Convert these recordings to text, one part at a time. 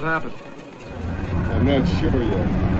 What happened? I'm not sure yet.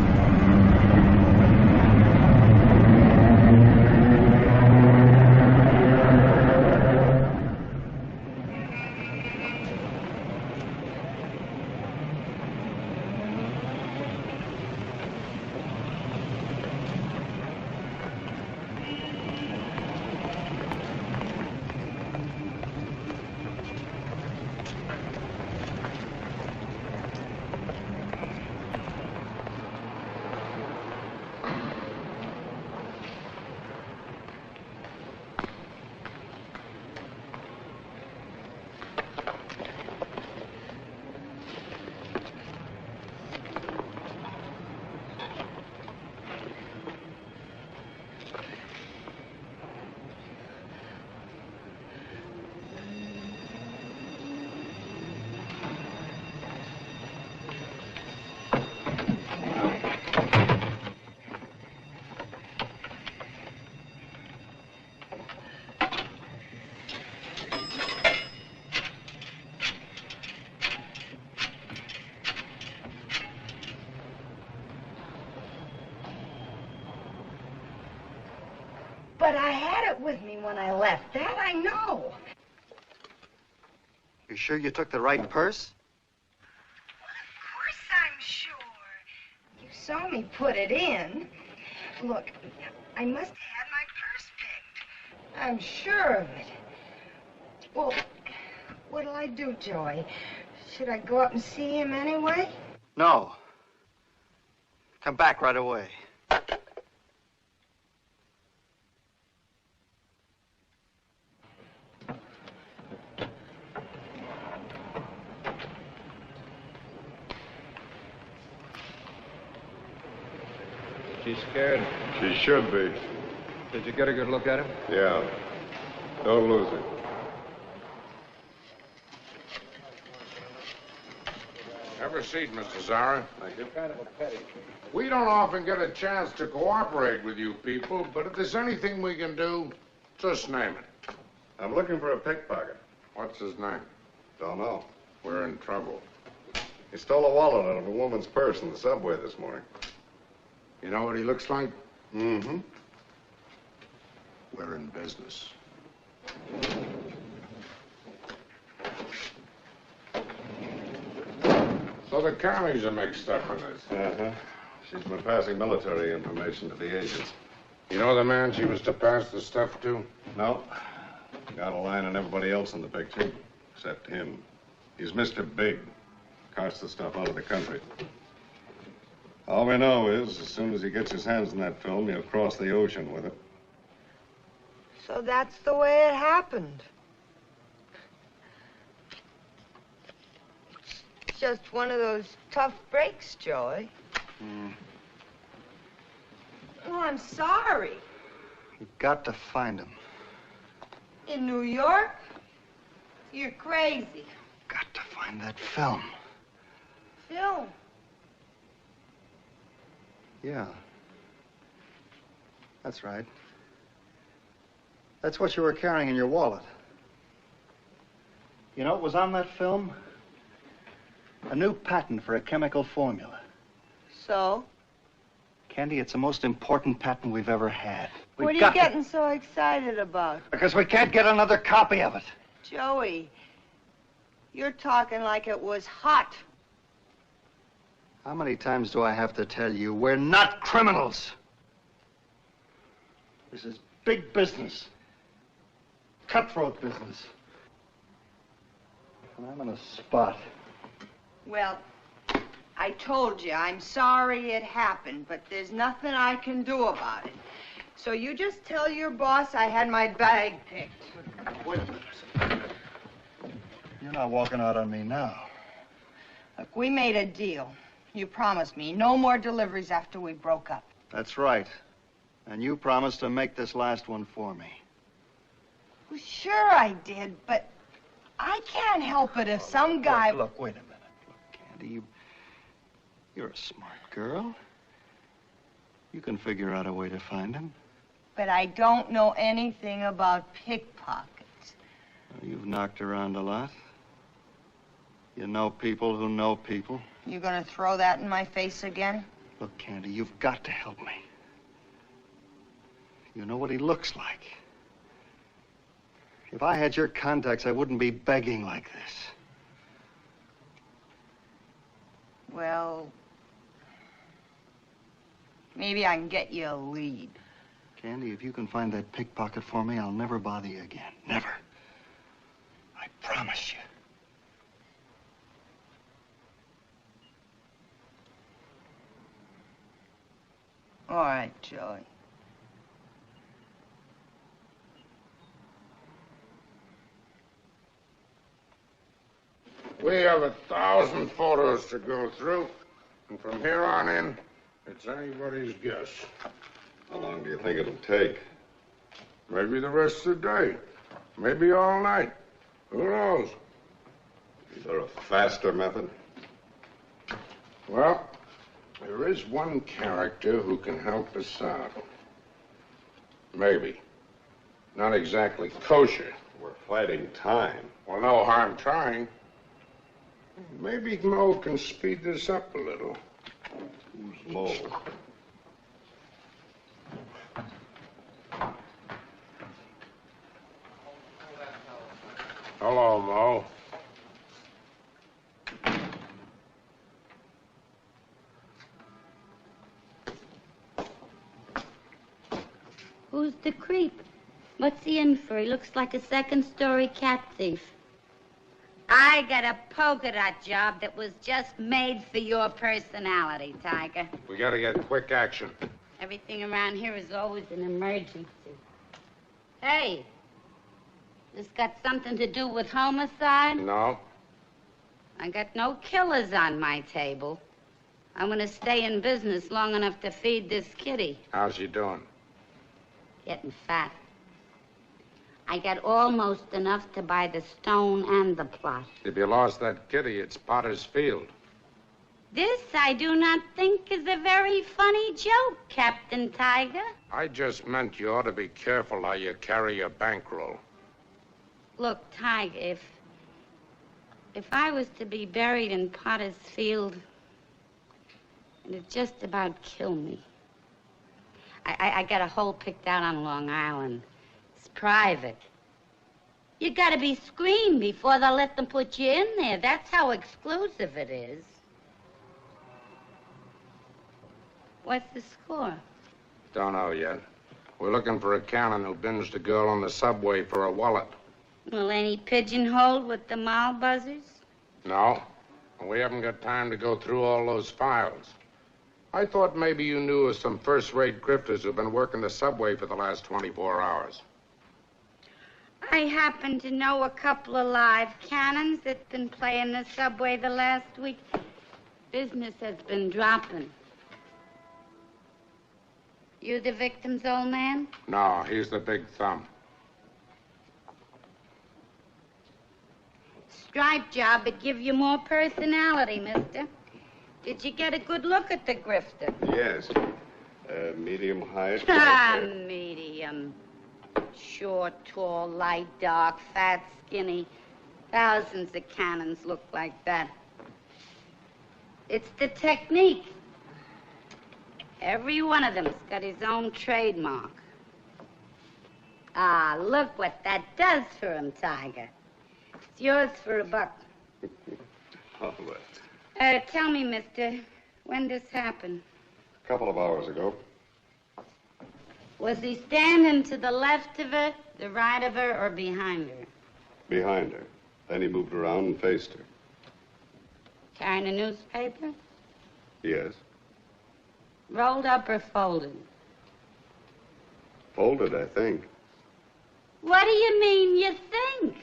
But I had it with me when I left. That I know. You sure you took the right purse? Well, of course I'm sure. You saw me put it in. Look, I must have had my purse picked. I'm sure of it. Well, what'll I do, Joey? Should I go up and see him anyway? No. Come back right away. She's scared. She should be. Did you get a good look at him? Yeah. Don't lose it. Have a seat, Mr. Zara. You're kind of a petty. We don't often get a chance to cooperate with you people, but if there's anything we can do, just name it. I'm looking for a pickpocket. What's his name? Don't know. We're in trouble. He stole a wallet out of a woman's purse in the subway this morning. You know what he looks like? Mm-hmm. We're in business. So the counties are mixed up in this. Uh-huh. She's been passing military information to the agents. You know the man she was to pass the stuff to? No. Got a line on everybody else in the picture, except him. He's Mr. Big. Carts the stuff out of the country. All we know is, as soon as he gets his hands on that film, he'll cross the ocean with it. So that's the way it happened. It's just one of those tough breaks, Joey. Oh, I'm sorry. You've got to find him. In New York? You're crazy. Got to find that film. Film? Yeah. That's right. That's what you were carrying in your wallet. You know what was on that film? A new patent for a chemical formula. So? Candy, it's the most important patent we've ever had. What are you getting so excited about? Because we can't get another copy of it. Joey, you're talking like it was hot. How many times do I have to tell you, we're not criminals? This is big business. Cutthroat business. And I'm in a spot. Well, I told you, I'm sorry it happened, but there's nothing I can do about it. So you just tell your boss I had my bag picked. Wait a minute. You're not walking out on me now. Look, we made a deal. You promised me no more deliveries after we broke up. That's right. And you promised to make this last one for me. Well, sure I did, but I can't help it if some guy... Look, wait a minute. Look, Candy, you're a smart girl. You can figure out a way to find him. But I don't know anything about pickpockets. Well, you've knocked around a lot. You know people who know people. You gonna throw that in my face again? Look, Candy, you've got to help me. You know what he looks like. If I had your contacts, I wouldn't be begging like this. Well, maybe I can get you a lead. Candy, if you can find that pickpocket for me, I'll never bother you again. Never. I promise you. All right, Joey. We have 1,000 photos to go through, and from here on in, it's anybody's guess. How long do you think it'll take? Maybe the rest of the day. Maybe all night. Who knows? Is there a faster method? Well, there is one character who can help us out. Maybe. Not exactly kosher. We're fighting time. Well, no harm trying. Maybe Mo can speed this up a little. Who's Mo? Hello, Mo. Who's the creep? What's he in for? He looks like a second-story cat thief. I got a polka dot job that was just made for your personality, Tiger. We gotta get quick action. Everything around here is always an emergency. Hey, this got something to do with homicide? No? I got no killers on my table. I'm gonna stay in business long enough to feed this kitty. How's she doing? Getting fat. I got almost enough to buy the stone and the plot. If you lost that kitty, it's Potter's Field. This, I do not think, is a very funny joke, Captain Tiger. I just meant you ought to be careful how you carry your bankroll. Look, Tiger, if I was to be buried in Potter's Field, it'd just about kill me. I got a hole picked out on Long Island. It's private. You gotta be screened before they'll let them put you in there. That's how exclusive it is. What's the score? Don't know yet. We're looking for a cannon who binged a girl on the subway for a wallet. Well, ain't he pigeonholed with the mall buzzers? No. And we haven't got time to go through all those files. I thought maybe you knew of some first-rate grifters who've been working the subway for the last 24 hours. I happen to know a couple of live cannons that's been playing the subway the last week. Business has been dropping. You the victim's old man? No, he's the big thumb. Stripe job would give you more personality, mister. Did you get a good look at the grifter? Yes. Medium height. Medium. Short, tall, light, dark, fat, skinny. Thousands of cannons look like that. It's the technique. Every one of them's got his own trademark. Ah, look what that does for him, Tiger. It's yours for $1. All right. Tell me, mister, when this happened? A couple of hours ago. Was he standing to the left of her, the right of her, or behind her? Behind her. Then he moved around and faced her. Carrying a newspaper? Yes. Rolled up or folded? Folded, I think. What do you mean you think?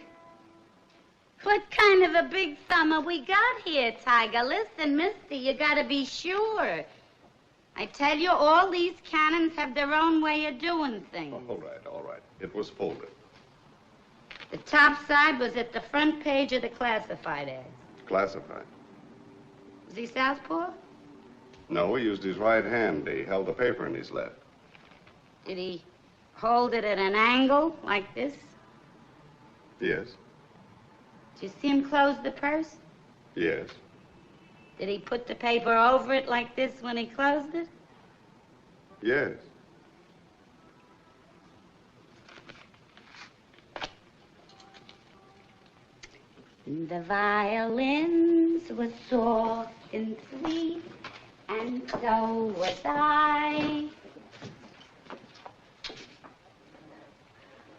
What kind of a big thumb have we got here, Tiger? Listen, mister, you gotta be sure. I tell you, all these cannons have their own way of doing things. All right, all right. It was folded. The top side was at the front page of the classified ads. Classified. Was he southpaw? No, he used his right hand. He held the paper in his left. Did he hold it at an angle, like this? Yes. Did you see him close the purse? Yes. Did he put the paper over it like this when he closed it? Yes. The violins were soft and sweet, and so was I.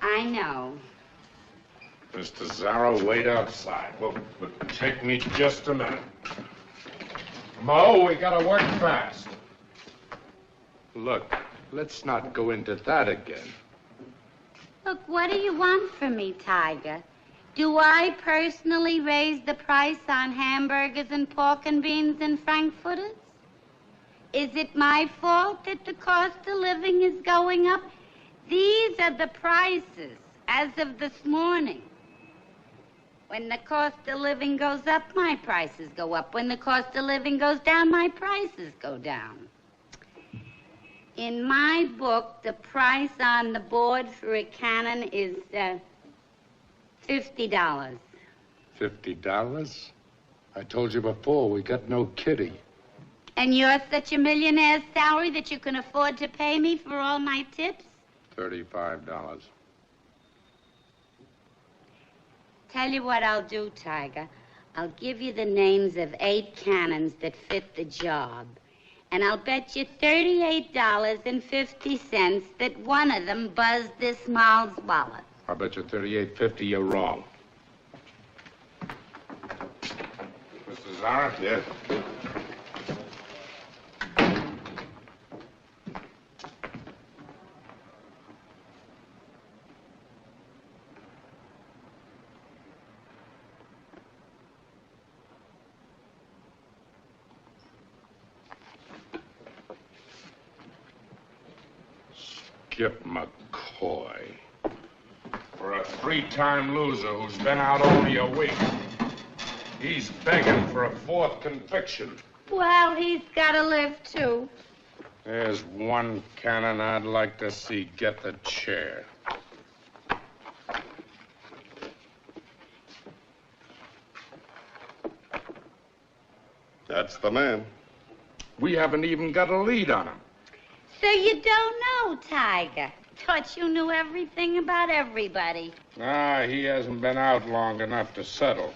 I know. Mr. Zarro, wait outside. Well, take me just a minute. Mo, we gotta work fast. Look, let's not go into that again. Look, what do you want from me, Tiger? Do I personally raise the price on hamburgers and pork and beans and frankfurters? Is it my fault that the cost of living is going up? These are the prices as of this morning. When the cost of living goes up, my prices go up. When the cost of living goes down, my prices go down. In my book, the price on the board for a cannon is $50. $50? I told you before, we got no kitty. And you're such a millionaire's salary that you can afford to pay me for all my tips? $35. Tell you what I'll do, Tiger. I'll give you the names of 8 cannons that fit the job. And I'll bet you $38.50 that one of them buzzed this Mal's wallet. I bet you $38.50 you're wrong. Mr. Zara? Yes. Skip McCoy. For a 3-time loser who's been out only a week. He's begging for a 4th conviction. Well, he's got to live, too. There's one cannon I'd like to see get the chair. That's the man. We haven't even got a lead on him. So you don't know, Tiger. Thought you knew everything about everybody. Ah, he hasn't been out long enough to settle.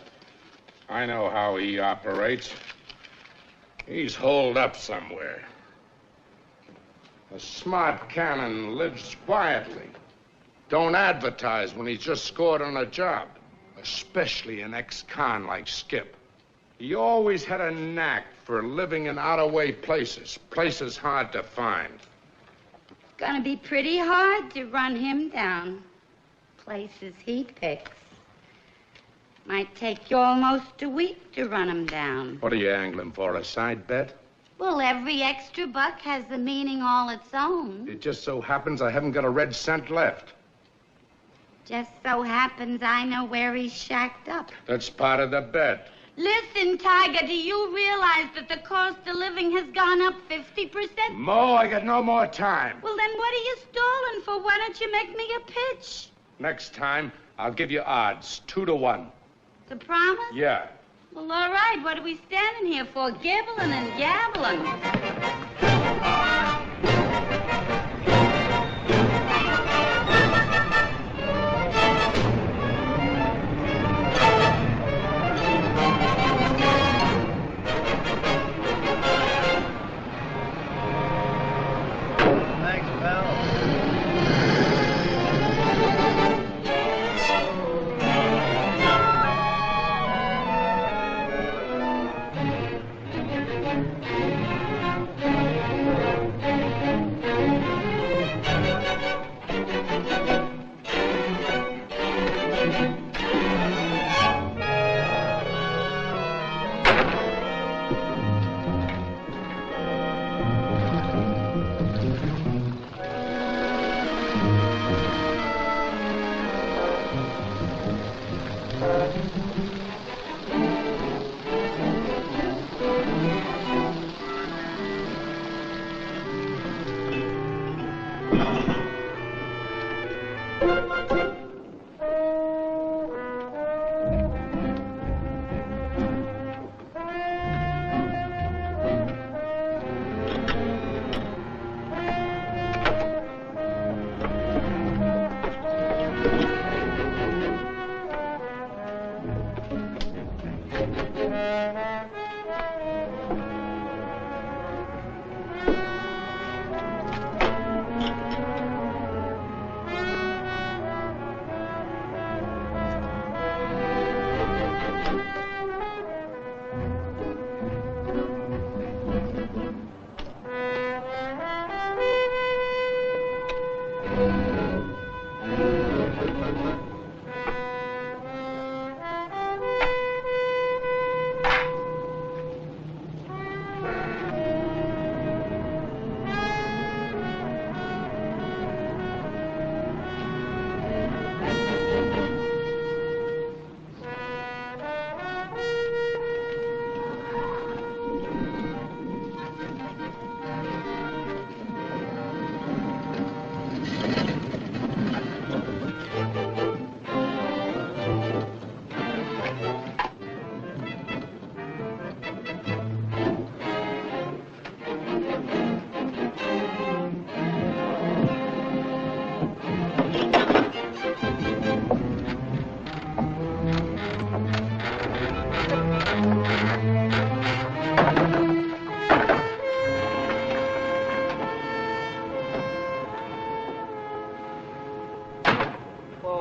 I know how he operates. He's holed up somewhere. A smart cannon lives quietly. Don't advertise when he's just scored on a job, especially an ex-con like Skip. He always had a knack for living in out-of-way places, places hard to find. It's gonna be pretty hard to run him down. Places he picks. Might take you almost a week to run him down. What are you angling for, a side bet? Well, every extra buck has a meaning all its own. It just so happens I haven't got a red cent left. Just so happens I know where he's shacked up. That's part of the bet. Listen, Tiger, do you realize that the cost of living has gone up 50%? Mo, I got no more time. Well, then what are you stalling for? Why don't you make me a pitch? Next time, I'll give you odds, 2 to 1. To promise? Yeah. Well, all right. What are we standing here for? Gibbling and gabbling.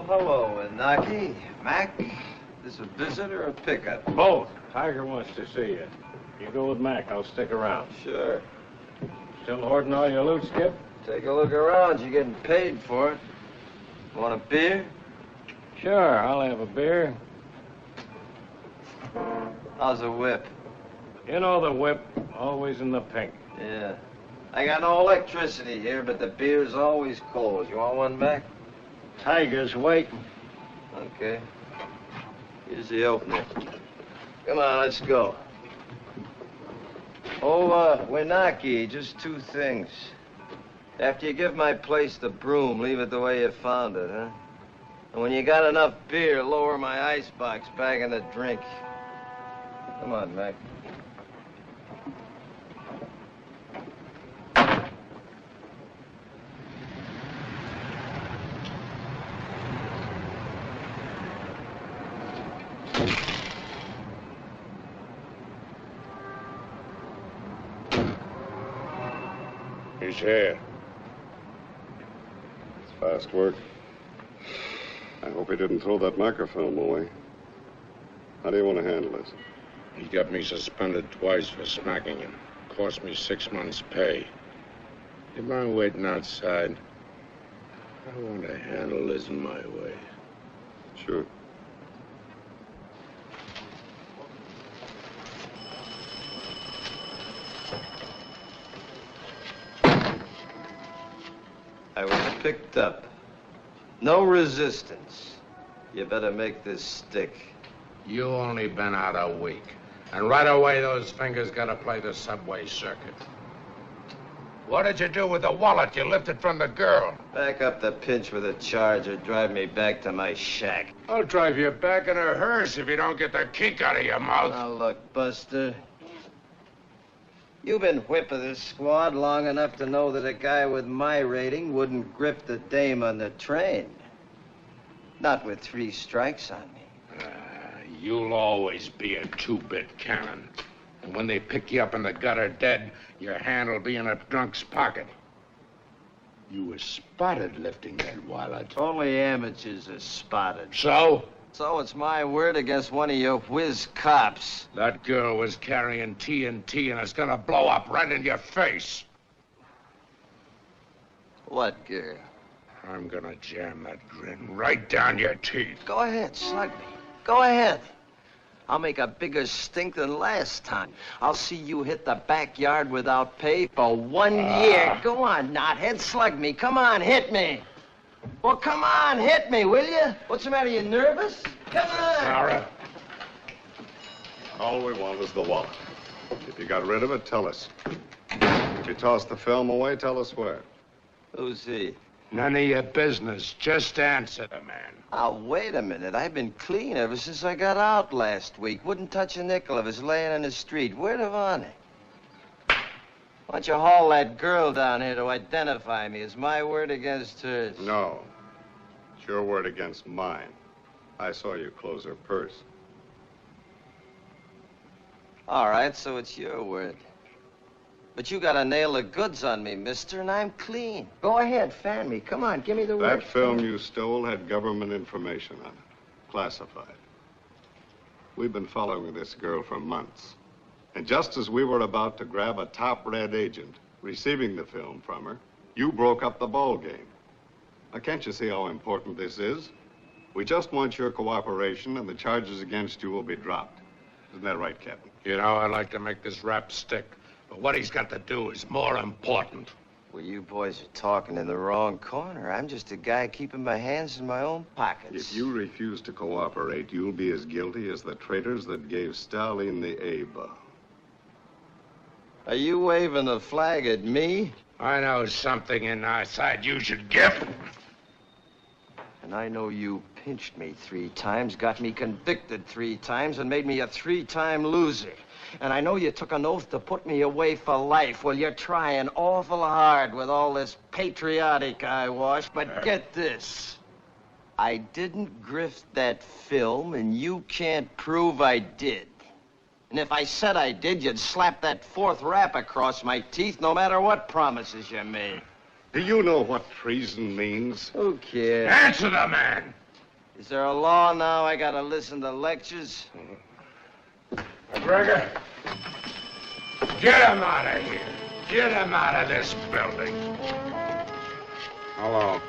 Well, hello, Inaki. Mac, is a visitor or a pickup? Both. Tiger wants to see you. You go with Mac. I'll stick around. Sure. Still hoarding all your loot, Skip? Take a look around. You're getting paid for it. Want a beer? Sure, I'll have a beer. How's a whip? You know the whip, always in the pink. Yeah. I got no electricity here, but the beer's always cold. You want one, Mac? Tiger's waiting. Okay. Here's the opener. Come on, let's go. Oh, Winaki, just two things. After you give my place the broom, leave it the way you found it, huh? And when you got enough beer, lower my icebox back in the drink. Come on, Mac. He's here. It's fast work. I hope he didn't throw that microfilm away. How do you want to handle this? He got me suspended twice for smacking him. Cost me 6 months' pay. You mind waiting outside? I want to handle this in my way. Sure. I was picked up. No resistance. You better make this stick. You only been out a week. And right away, those fingers gotta play the subway circuit. What did you do with the wallet you lifted from the girl? Back up the pinch with a charge or drive me back to my shack. I'll drive you back in a hearse if you don't get the kink out of your mouth. Now look, Buster. You've been whip of this squad long enough to know that a guy with my rating wouldn't grip the dame on the train. Not with 3 strikes on me. You'll always be a two-bit cannon. And when they pick you up in the gutter dead, your hand will be in a drunk's pocket. You were spotted lifting that wallet. Only amateurs are spotted. So? So it's my word against one of your whiz cops. That girl was carrying TNT and it's gonna blow up right in your face. What girl? I'm gonna jam that grin right down your teeth. Go ahead, slug me. Go ahead. I'll make a bigger stink than last time. I'll see you hit the backyard without pay for 1 year. Go on, knothead, slug me. Come on, hit me. Well, come on, hit me, will you? What's the matter, you nervous? Come on. Sarah. All we want is the wallet. If you got rid of it, tell us. If you tossed the film away, tell us where. Who's he? None of your business. Just answer the man. Oh, wait a minute. I've been clean ever since I got out last week. Wouldn't touch a nickel if it's laying in the street. Word of honor. Why don't you haul that girl down here to identify me? It's my word against hers. No. It's your word against mine. I saw you close her purse. All right, so it's your word. But you got a nail of goods on me, mister, and I'm clean. Go ahead, fan me. Come on, give me the word. That film you stole had government information on it. Classified. We've been following this girl for months. And just as we were about to grab a top red agent receiving the film from her, you broke up the ball game. Now, can't you see how important this is? We just want your cooperation, and the charges against you will be dropped. Isn't that right, Captain? You know, I'd like to make this rap stick. But what he's got to do is more important. Well, you boys are talking in the wrong corner. I'm just a guy keeping my hands in my own pockets. If you refuse to cooperate, you'll be as guilty as the traitors that gave Stalin the A-bomb. Are you waving a flag at me? I know something in our side you should give. And I know you pinched me 3 times, got me convicted 3 times, and made me a 3-time loser. And I know you took an oath to put me away for life. Well, you're trying awful hard with all this patriotic eyewash. But get this. I didn't grift that film, and you can't prove I did. And if I said I did, you'd slap that 4th rap across my teeth, no matter what promises you made. Do you know what treason means? Who cares? Answer the man. Is there a law now? I gotta listen to lectures? McGregor, get him out of here. Get him out of this building. Hello.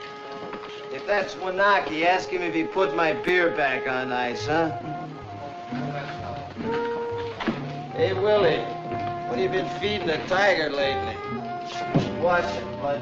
If that's Wanaki, ask him if he put my beer back on ice, huh? Hey, Willie, what have you been feeding the tiger lately? Watch it, bud.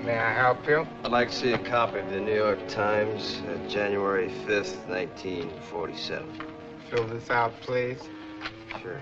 May I help you? I'd like to see a copy of the New York Times, January 5th, 1947. Fill this out, please. Sure.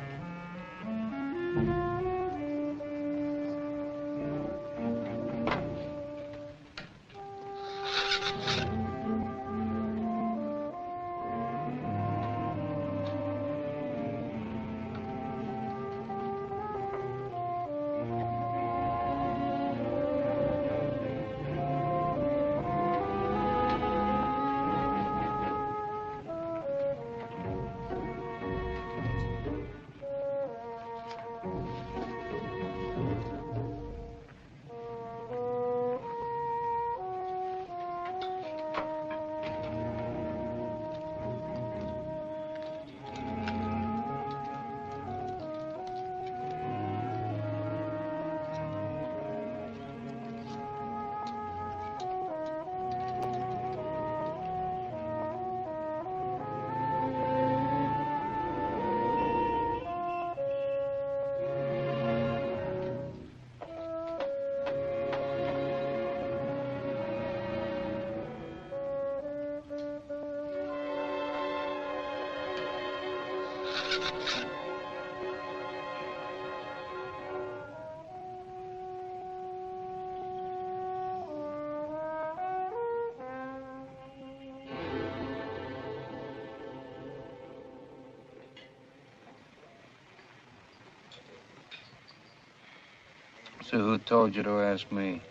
So who told you to ask me?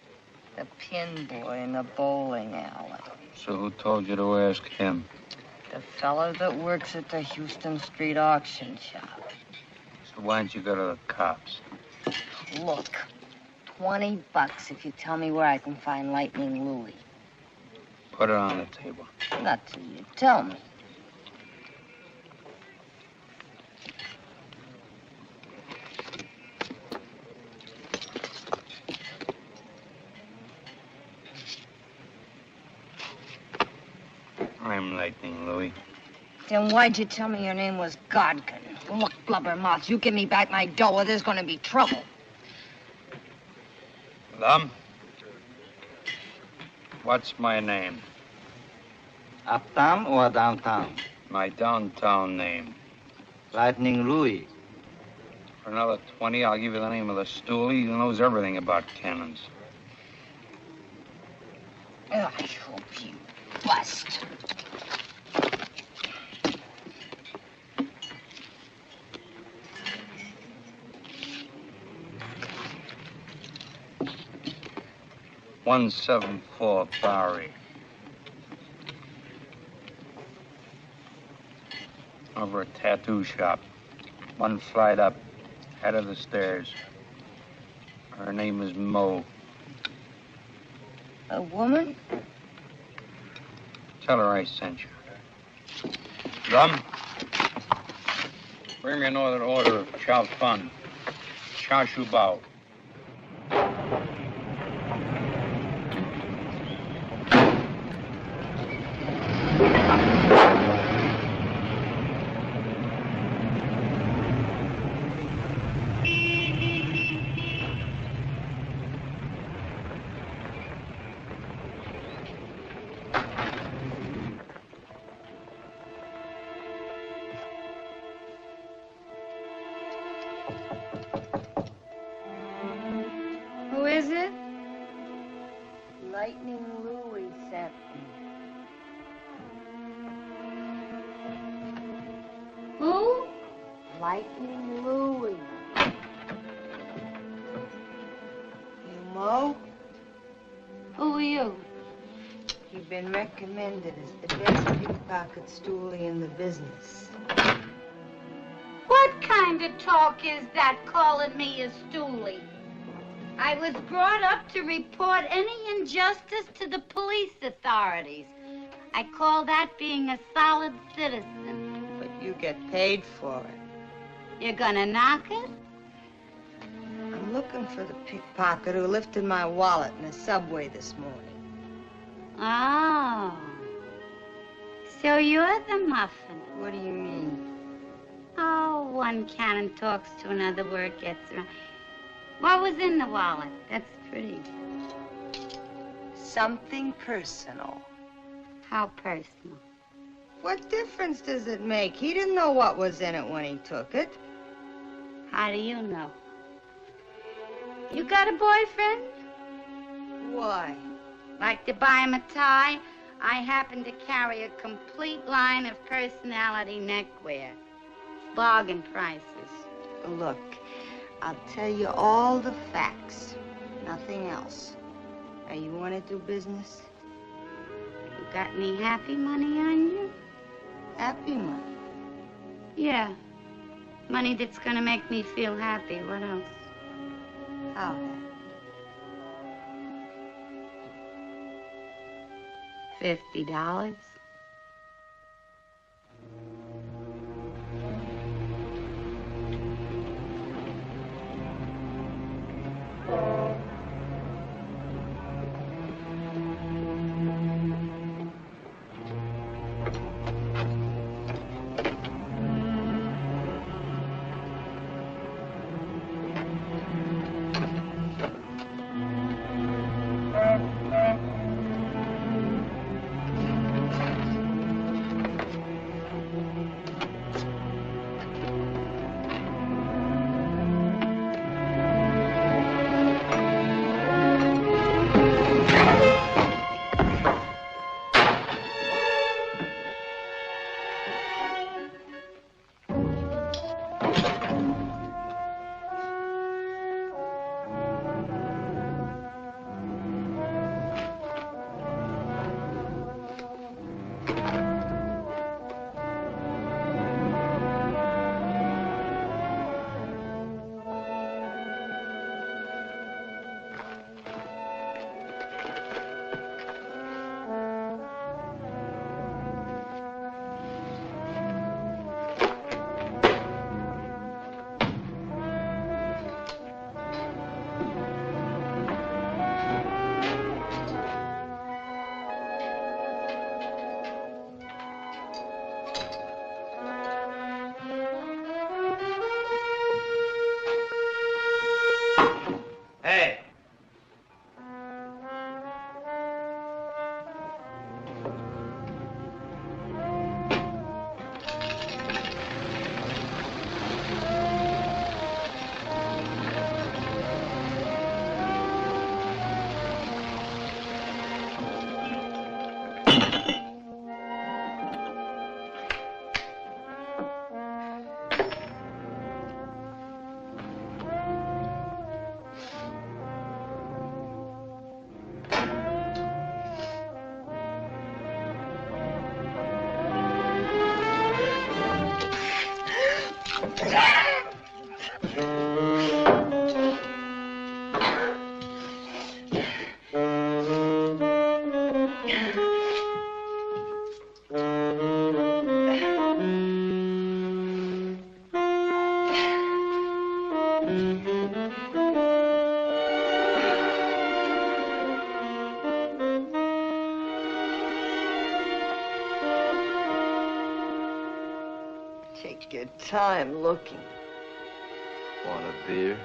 The pin boy in the bowling alley. So who told you to ask him? The fellow that works at the Houston Street auction shop. So why don't you go to the cops? Look, $20 if you tell me where I can find Lightning Louie. Put it on the table. Not till you tell me. I'm Lightning Louie. Then why'd you tell me your name was Godkin? Look, blubbermouth, you give me back my dough or there's gonna be trouble. Lum? What's my name? Uptown or downtown? My downtown name. Lightning Louis. For another 20, I'll give you the name of the stoolie who knows everything about cannons. Oh, I hope you bust. $174 Bowery. Over a tattoo shop. One flight up, head of the stairs. Her name is Mo. A woman? Tell her I sent you. Drum, bring me another order of chow fun. Chow shu bao. Who is it? Lightning Louis sent me. Who? Lightning Louis. You Mo? Who are you? You've been recommended as the best pickpocket stoolie in the business. What kind of talk is that, calling me a stoolie? I was brought up to report any injustice to the police authorities. I call that being a solid citizen. But you get paid for it. You're gonna knock it? I'm looking for the pickpocket who lifted my wallet in a subway this morning. Oh. So you're the muffin. What do you mean? Oh, one cannon talks to another, word gets around. What was in the wallet? That's pretty. Something personal. How personal? What difference does it make? He didn't know what was in it when he took it. How do you know? You got a boyfriend? Why? Like to buy him a tie? I happen to carry a complete line of personality neckwear. Bargain prices. Look, I'll tell you all the facts. Nothing else. Now, you want to do business? You got any happy money on you? Happy money? Yeah. Money that's gonna make me feel happy. What else? How happy? $50. take your time looking. Want a beer?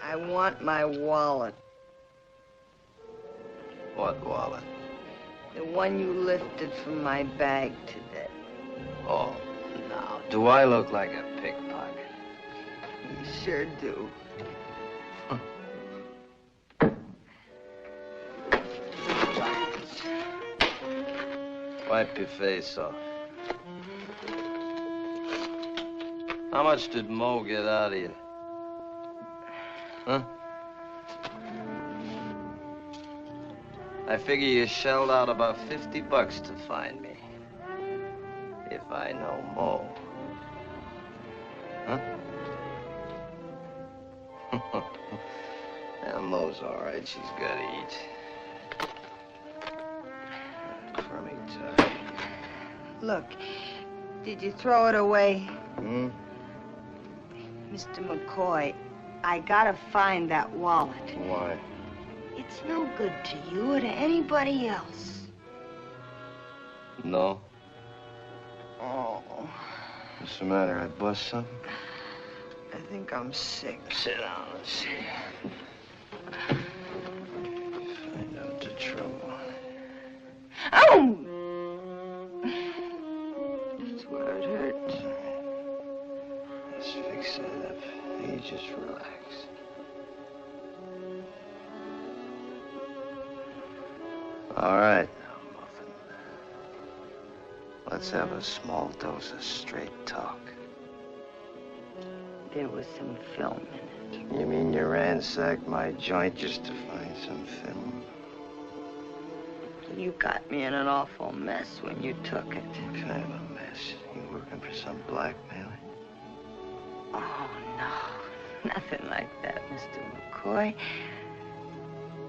I want my wallet. What wallet? The one you lifted from my bag today. Oh, now, do I look like a pickpocket? You sure do. Wipe your face off. How much did Mo get out of you? Huh? I figure you shelled out about $50 to find me. If I know Mo. Huh? Yeah, Mo's all right. She's gotta eat. Crummy tie. Look, did you throw it away? Hmm? Mr. McCoy, I gotta find that wallet. Why? It's no good to you or to anybody else. No? Oh, What's the matter? I bust something? I think I'm sick. Sit down, let's see. Find out the trouble. Oh! That's where it hurts. Let's fix that up. You just relax. All right, now, Muffin. Let's have a small dose of straight talk. There was some film in it. You mean you ransacked my joint just to find some film? You got me in an awful mess when you took it. What kind of a mess? You working for some blackmailer? Oh, no. Nothing like that, Mr. McCoy.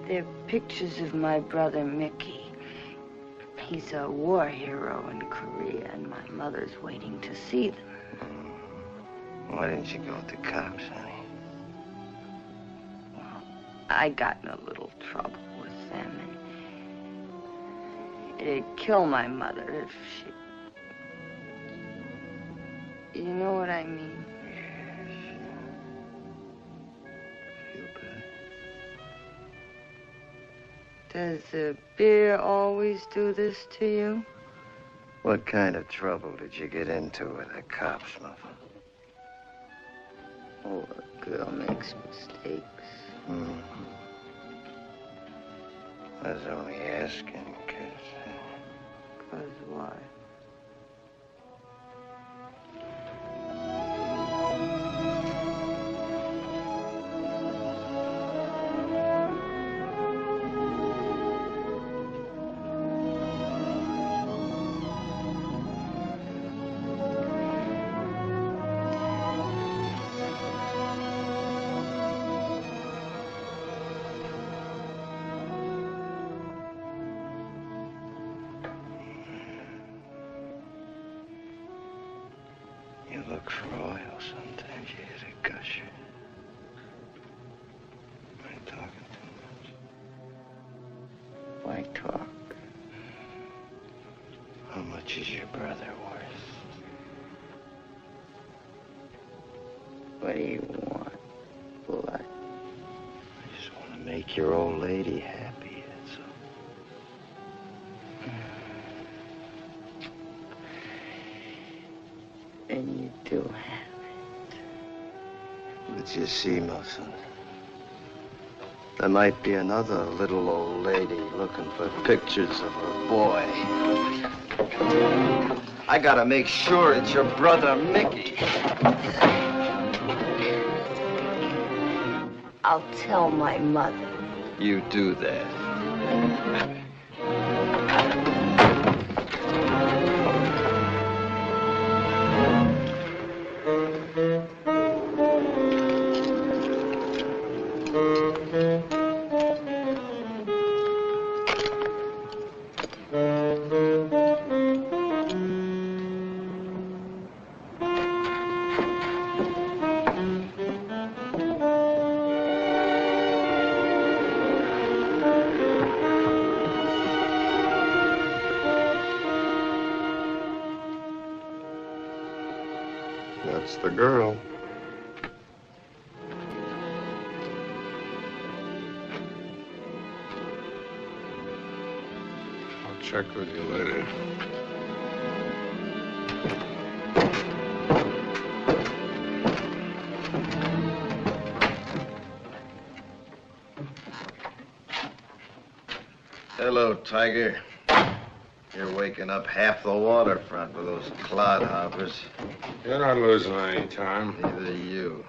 They're pictures of my brother, Mickey. He's a war hero in Korea, and my mother's waiting to see them. Why didn't you go with the cops, honey? Well, I got in a little trouble with them, and it'd kill my mother if she... You know what I mean? Does the beer always do this to you? What kind of trouble did you get into with the cops, Muffin? Oh, a girl makes mistakes. Mm-hmm. I was only asking, 'cause... 'Cause why? You look for oil. Sometimes you hit a gusher. Am I talking too much? Why talk? How much is your brother worth? What do you want? Blood? I just want to make your old lady happy, that's all. And you do have it. But you see, Muffin, there might be another little old lady looking for pictures of her boy. I gotta make sure it's your brother, Mickey. I'll tell my mother. You do that. the girl. I'll check with you later. Hello, Tiger. You're waking up half the waterfront with those clodhoppers. You're not losing any time. Neither you.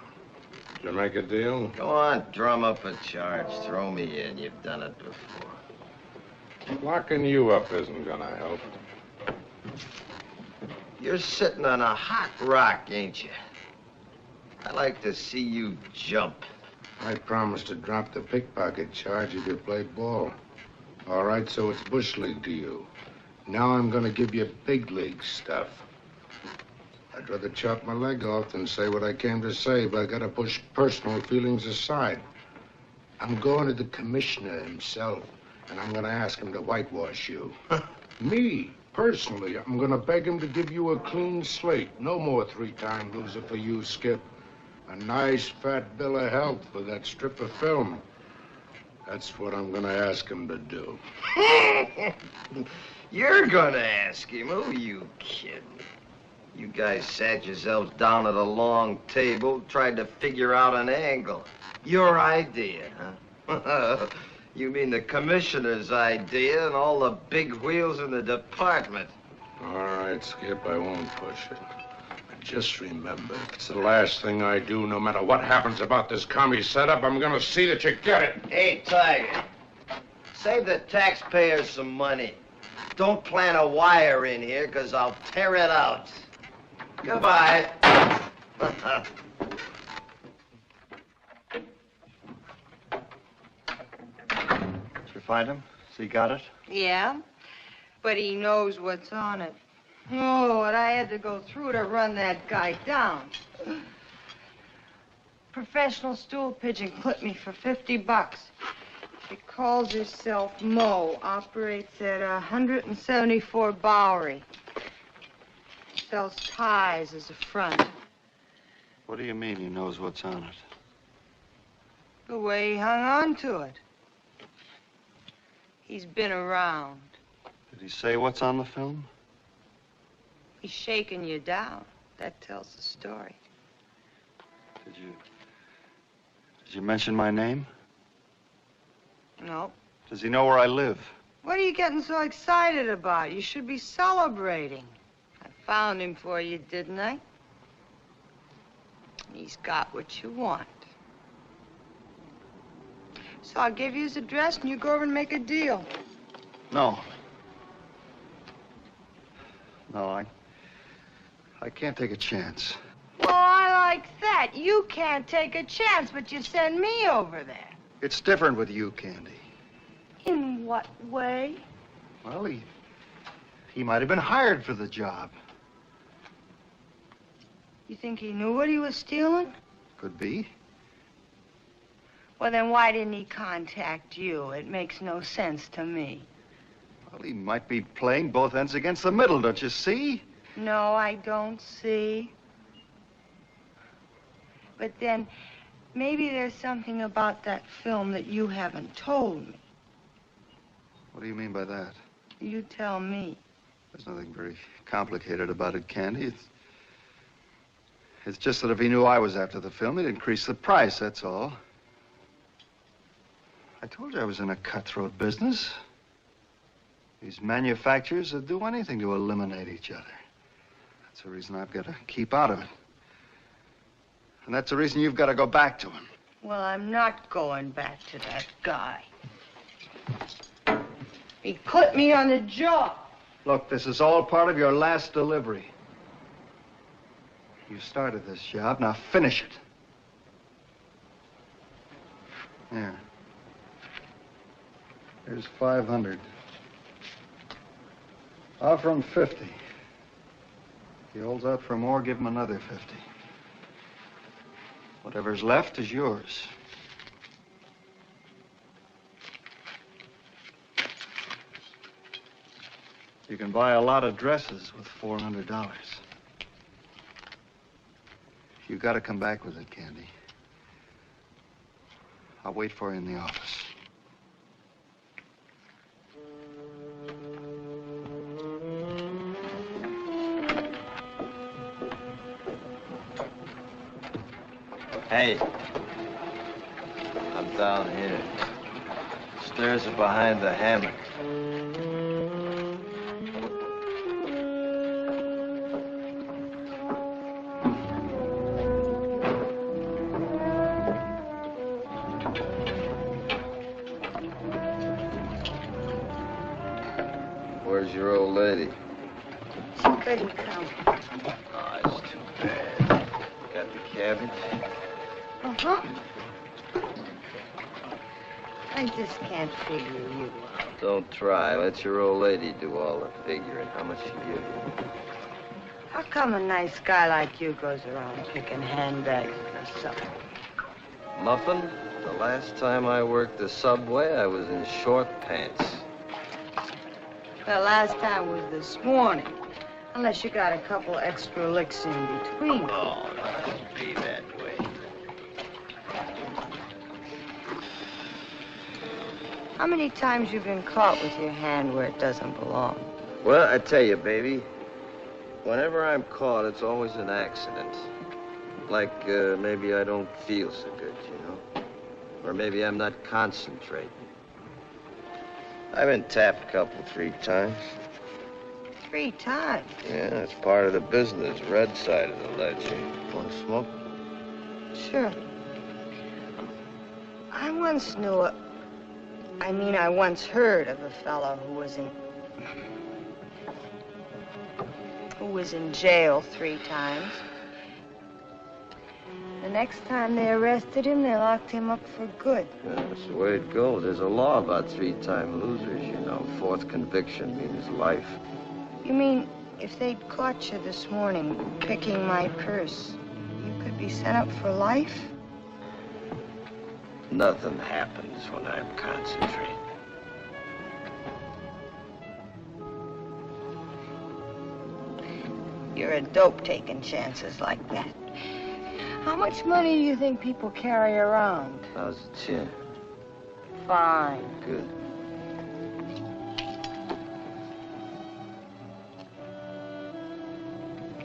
Did you make a deal? Go on, drum up a charge. Throw me in. You've done it before. Locking you up isn't gonna help. You're sitting on a hot rock, ain't you? I like to see you jump. I promised to drop the pickpocket charge if you played ball. All right, so it's bush league to you. Now I'm gonna give you big league stuff. I'd rather chop my leg off than say what I came to say, but I gotta push personal feelings aside. I'm going to the commissioner himself, and I'm gonna ask him to whitewash you. Me, personally, I'm gonna beg him to give you a clean slate. No more three-time loser for you, Skip. A nice fat bill of health for that strip of film. That's what I'm gonna ask him to do. You're gonna ask him? Who are you kidding? You guys sat yourselves down at a long table, tried to figure out an angle. Your idea, huh? You mean the commissioner's idea and all the big wheels in the department. All right, Skip, I won't push it. But just remember, if it's the last thing I do, no matter what happens about this commie setup, I'm gonna see that you get it. Hey, Tiger, save the taxpayers some money. Don't plant a wire in here, because I'll tear it out. Goodbye. Did you find him? So you got it? Yeah, but he knows what's on it. Oh, what I had to go through to run that guy down. Professional stool pigeon clipped me for $50. She calls herself Mo, operates at 174 Bowery. Sells ties as a front. What do you mean he knows what's on it? The way he hung on to it. He's been around. Did he say what's on the film? He's shaking you down. That tells the story. Did you mention my name? No. Does he know where I live? What are you getting so excited about? You should be celebrating. I found him for you, didn't I? He's got what you want. So I'll give you his address and you go over and make a deal. No. No, I can't take a chance. Oh, I like that. You can't take a chance, but you send me over there. It's different with you, Candy. In what way? Well, he might have been hired for the job. You think he knew what he was stealing? Could be. Well, then why didn't he contact you? It makes no sense to me. Well, he might be playing both ends against the middle, don't you see? No, I don't see. But then, maybe there's something about that film that you haven't told me. What do you mean by that? You tell me. There's nothing very complicated about it, Candy. It's just that if he knew I was after the film, he'd increase the price, that's all. I told you I was in a cutthroat business. These manufacturers would do anything to eliminate each other. That's the reason I've got to keep out of it. And that's the reason you've got to go back to him. Well, I'm not going back to that guy. He clipped me on the jaw. Look, this is all part of your last delivery. You started this job, now finish it. There. Here's 500. Offer him 50. If he holds out for more, give him another 50. Whatever's left is yours. You can buy a lot of dresses with $400. You gotta come back with it, Candy. I'll wait for you in the office. Hey. I'm down here. Stairs are behind the hammock. Where's your old lady? She couldn't come. Oh, it's too bad. Got the cabbage? Uh-huh. I just can't figure you out. Don't try. Let your old lady do all the figuring. How much she give you? How come a nice guy like you goes around picking handbags for supper? Muffin, the last time I worked the subway, I was in short pants. The last time was this morning. Unless you got a couple extra licks in between. Oh, don't be that way. How many times you been caught with your hand where it doesn't belong? Well, I tell you, baby, whenever I'm caught, it's always an accident. Like, maybe I don't feel so good, you know? Or maybe I'm not concentrating. I've been tapped a couple, 3 times. 3 times? Yeah, it's part of the business, red side of the ledger. Want to smoke? Sure. I once knew I once heard of a fellow who was in jail 3 times. The next time they arrested him, they locked him up for good. Yeah, that's the way it goes. There's a law about 3-time losers, you know. 4th conviction means life. You mean if they'd caught you this morning picking my purse, you could be sent up for life? Nothing happens when I'm concentrating. You're a dope taking chances like that. How much money do you think people carry around? How's the chin? Fine. Good.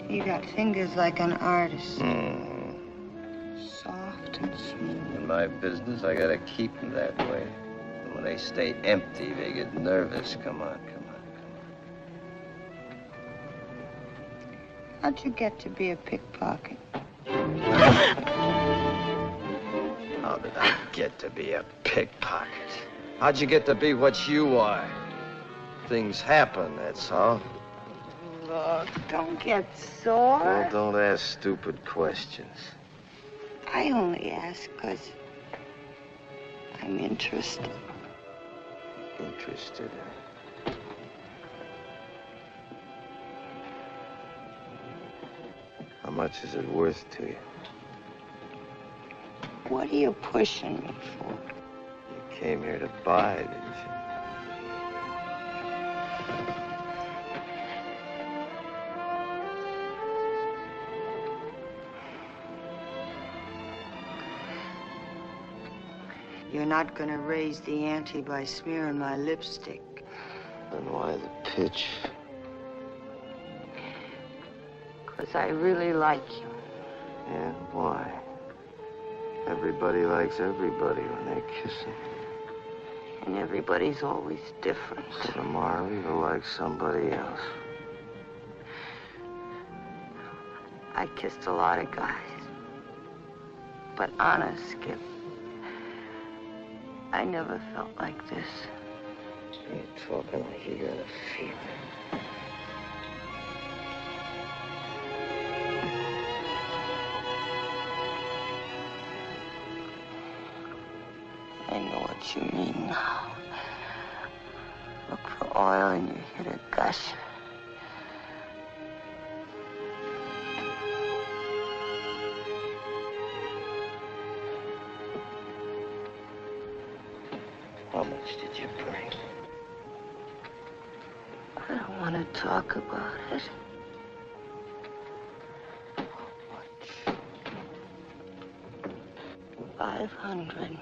You got fingers like an artist. Mm. Soft and smooth. In my business, I gotta keep them that way. And when they stay empty, they get nervous. Come on, come on, come on. How'd you get to be a pickpocket? How did I get to be a pickpocket? How'd you get to be what you are? Things happen, that's all. Look, don't get sore. Well, don't ask stupid questions. I only ask because I'm interested. Interested in? How much is it worth to you? What are you pushing me for? You came here to buy, didn't you? You're not gonna raise the ante by smearing my lipstick. Then why the pitch? Because I really like you. Yeah, why? Everybody likes everybody when they're kissing. And everybody's always different. Tomorrow you'll like somebody else. I kissed a lot of guys. But honest, Skip, I never felt like this. You're talking like you got a fever. I know what you mean now. Look for oil and you hit a gush. How much did you bring? I don't want to talk about it. How much? 500.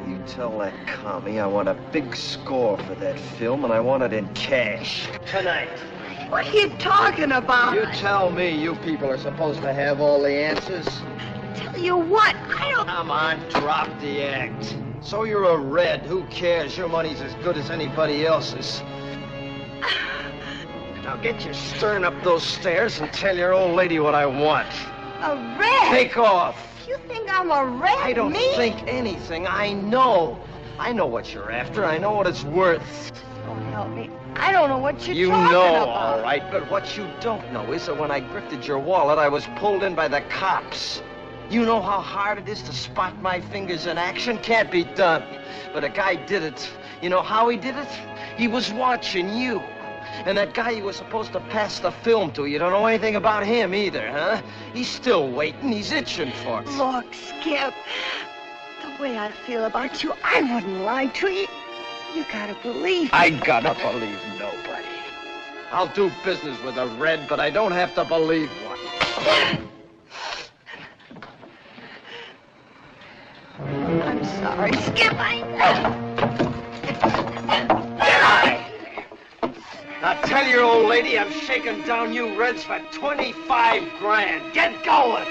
You tell that commie I want a big score for that film, and I want it in cash. Tonight. What are you talking about? You tell me. You people are supposed to have all the answers. Tell you what, I don't... Come on, drop the act. So you're a red. Who cares? Your money's as good as anybody else's. Now get your stern up those stairs and tell your old lady what I want. A red? Take off. You think I'm a red? I don't think anything. I know. I know what you're after. I know what it's worth. Oh, help me. I don't know what you're You talking know, about. all right, but what you don't know is that when I grifted your wallet, I was pulled in by the cops. You know how hard it is to spot my fingers in action? Can't be done. But a guy did it. You know how he did it? He was watching you. And that guy you were supposed to pass the film to, you don't know anything about him either, huh? He's still waiting. He's itching for it. Look, Skip, the way I feel about you, I wouldn't lie to you. You gotta believe me. I gotta believe nobody. I'll do business with a red, but I don't have to believe one. I'm sorry, Skip. Now tell your old lady I'm shaking down you reds for 25 grand. Get going!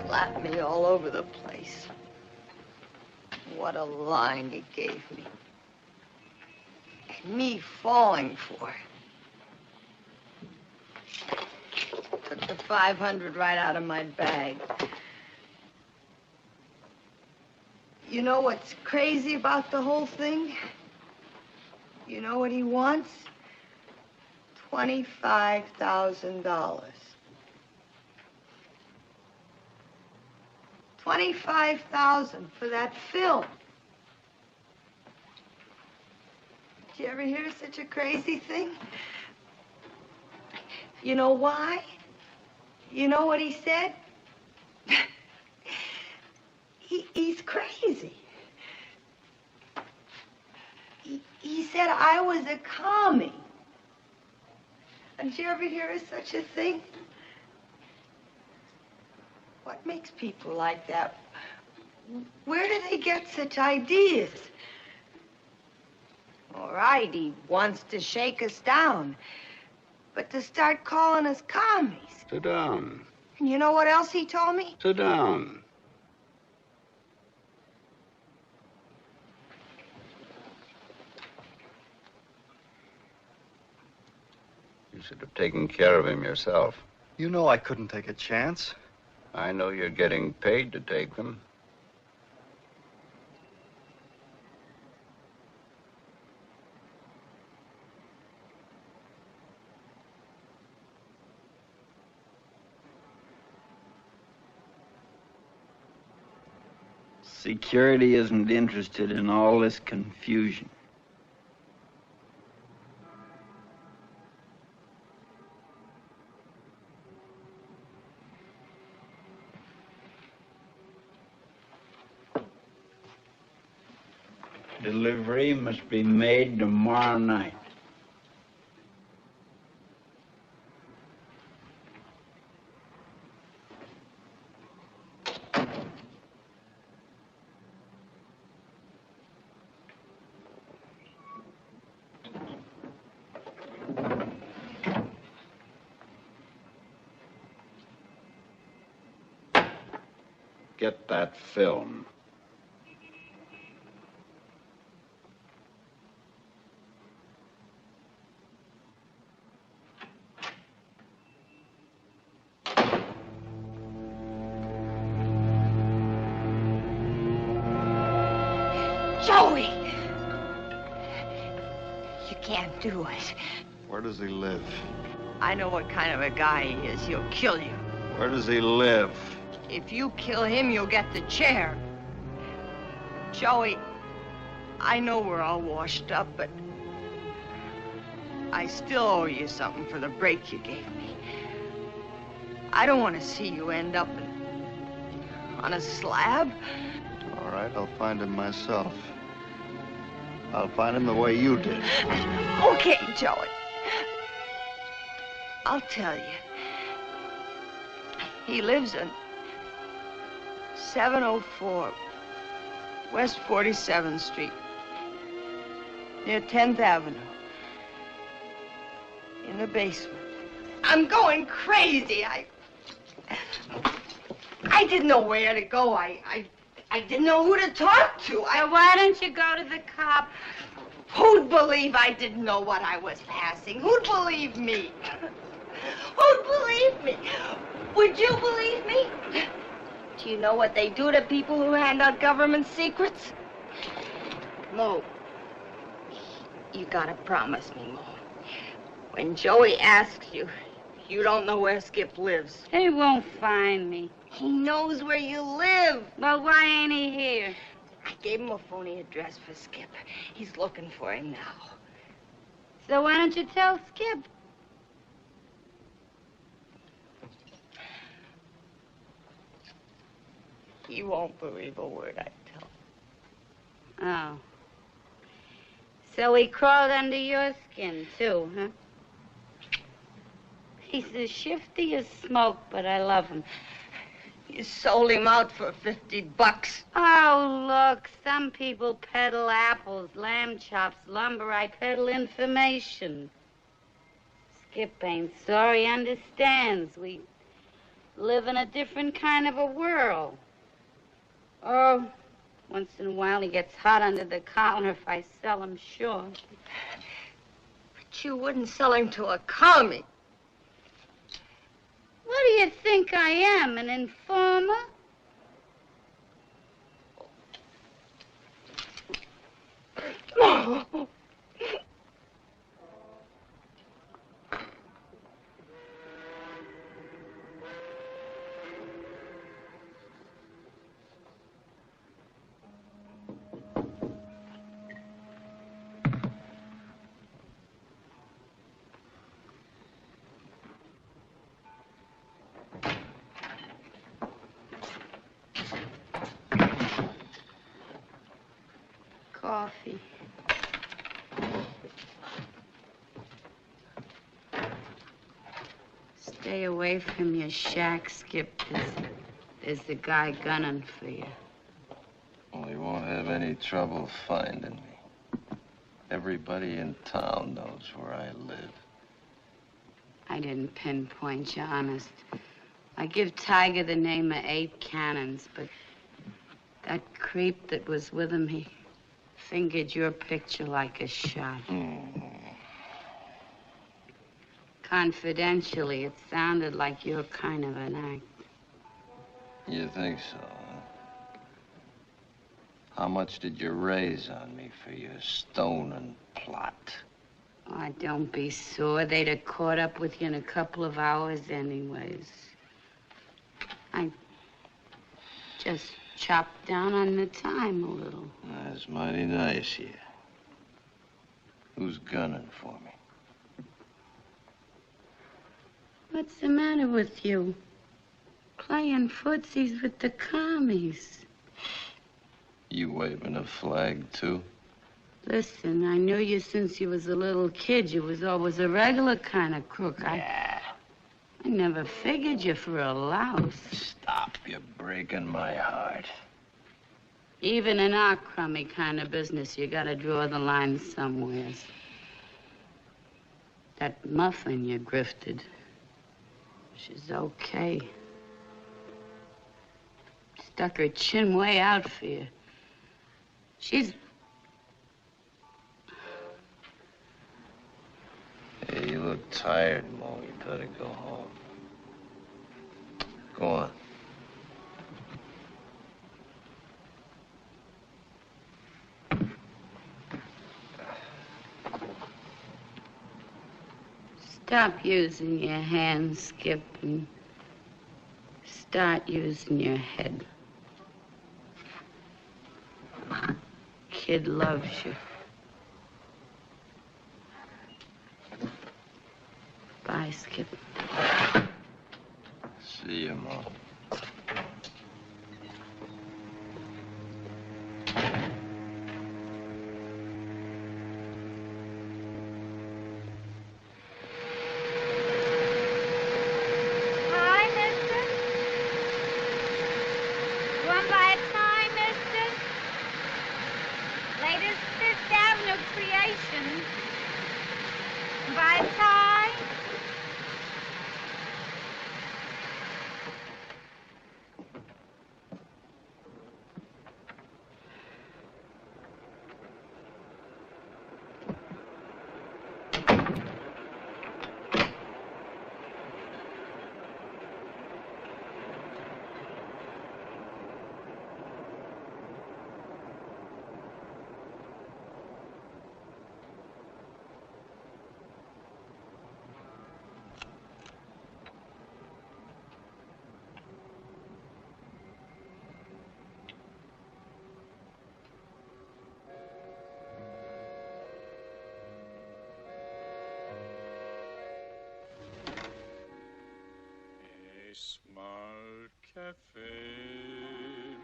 Slapped me all over the place. What a line he gave me. And me falling for it. Took the 500 right out of my bag. You know what's crazy about the whole thing? You know what he wants? $25,000. $25,000 for that film. Did you ever hear such a crazy thing? You know why? You know what he said? He's crazy. He said I was a commie. Did you ever hear of such a thing? What makes people like that? Where do they get such ideas? All right, he wants to shake us down. But to start calling us commies. Sit down. And you know what else he told me? Sit down. You should have taken care of him yourself. You know I couldn't take a chance. I know you're getting paid to take them. Security isn't interested in all this confusion. Delivery must be made tomorrow night. Get that film. Joey! You can't do it. Where does he live? I know what kind of a guy he is. He'll kill you. Where does he live? If you kill him, you'll get the chair. Joey, I know we're all washed up, but I still owe you something for the break you gave me. I don't want to see you end up on a slab. All right, I'll find him myself. I'll find him the way you did. Okay, Joey. I'll tell you. He lives in 704 West 47th Street, near 10th Avenue, in the basement. I'm going crazy. I didn't know where to go. I didn't know who to talk to. So why don't you go to the cop? Who'd believe I didn't know what I was passing? Who'd believe me? Who'd believe me? Would you believe me? Do you know what they do to people who hand out government secrets? Mo, you gotta promise me, Mo. When Joey asks you, you don't know where Skip lives. He won't find me. He knows where you live. Well, why ain't he here? I gave him a phony address for Skip. He's looking for him now. So why don't you tell Skip? He won't believe a word I tell him. Oh. So he crawled under your skin, too, huh? He's as shifty as smoke, but I love him. You sold him out for $50. Oh, look, some people peddle apples, lamb chops, lumber. I peddle information. Skip ain't sorry, he understands. We live in a different kind of a world. Oh, once in a while he gets hot under the collar if I sell him, sure. But you wouldn't sell him to a commie. What do you think I am, an informer? No. Coffee. Stay away from your shack, Skip. There's the guy gunning for you. Well, he won't have any trouble finding me. Everybody in town knows where I live. I didn't pinpoint you, honest. I give Tiger the name of 8 cannons, but that creep that was with him, he fingered your picture like a shot. Confidentially, it sounded like your kind of an act. You think so, huh? How much did you raise on me for your stoning plot? Oh, don't be sore. They'd have caught up with you in a couple of hours anyways. I just chopped down on the time a little. That's mighty nice of you. Who's gunning for me? What's the matter with you? Playing footsies with the commies. You waving a flag, too? Listen, I knew you since you was a little kid. You was always a regular kind of crook. Yeah. I never figured you for a louse. Stop, you're breaking my heart. Even in our crummy kind of business, you gotta draw the line somewhere. That muffin you grifted, she's okay. Stuck her chin way out for you. She's... Hey, you look tired, Mo. You better go home. Go on. Stop using your hands, Skip, and start using your head. Kid loves you. Skip. See you, Mom. Hi, mister. One by a time, mister. Latest Fifth Avenue creation. By a time. Small café,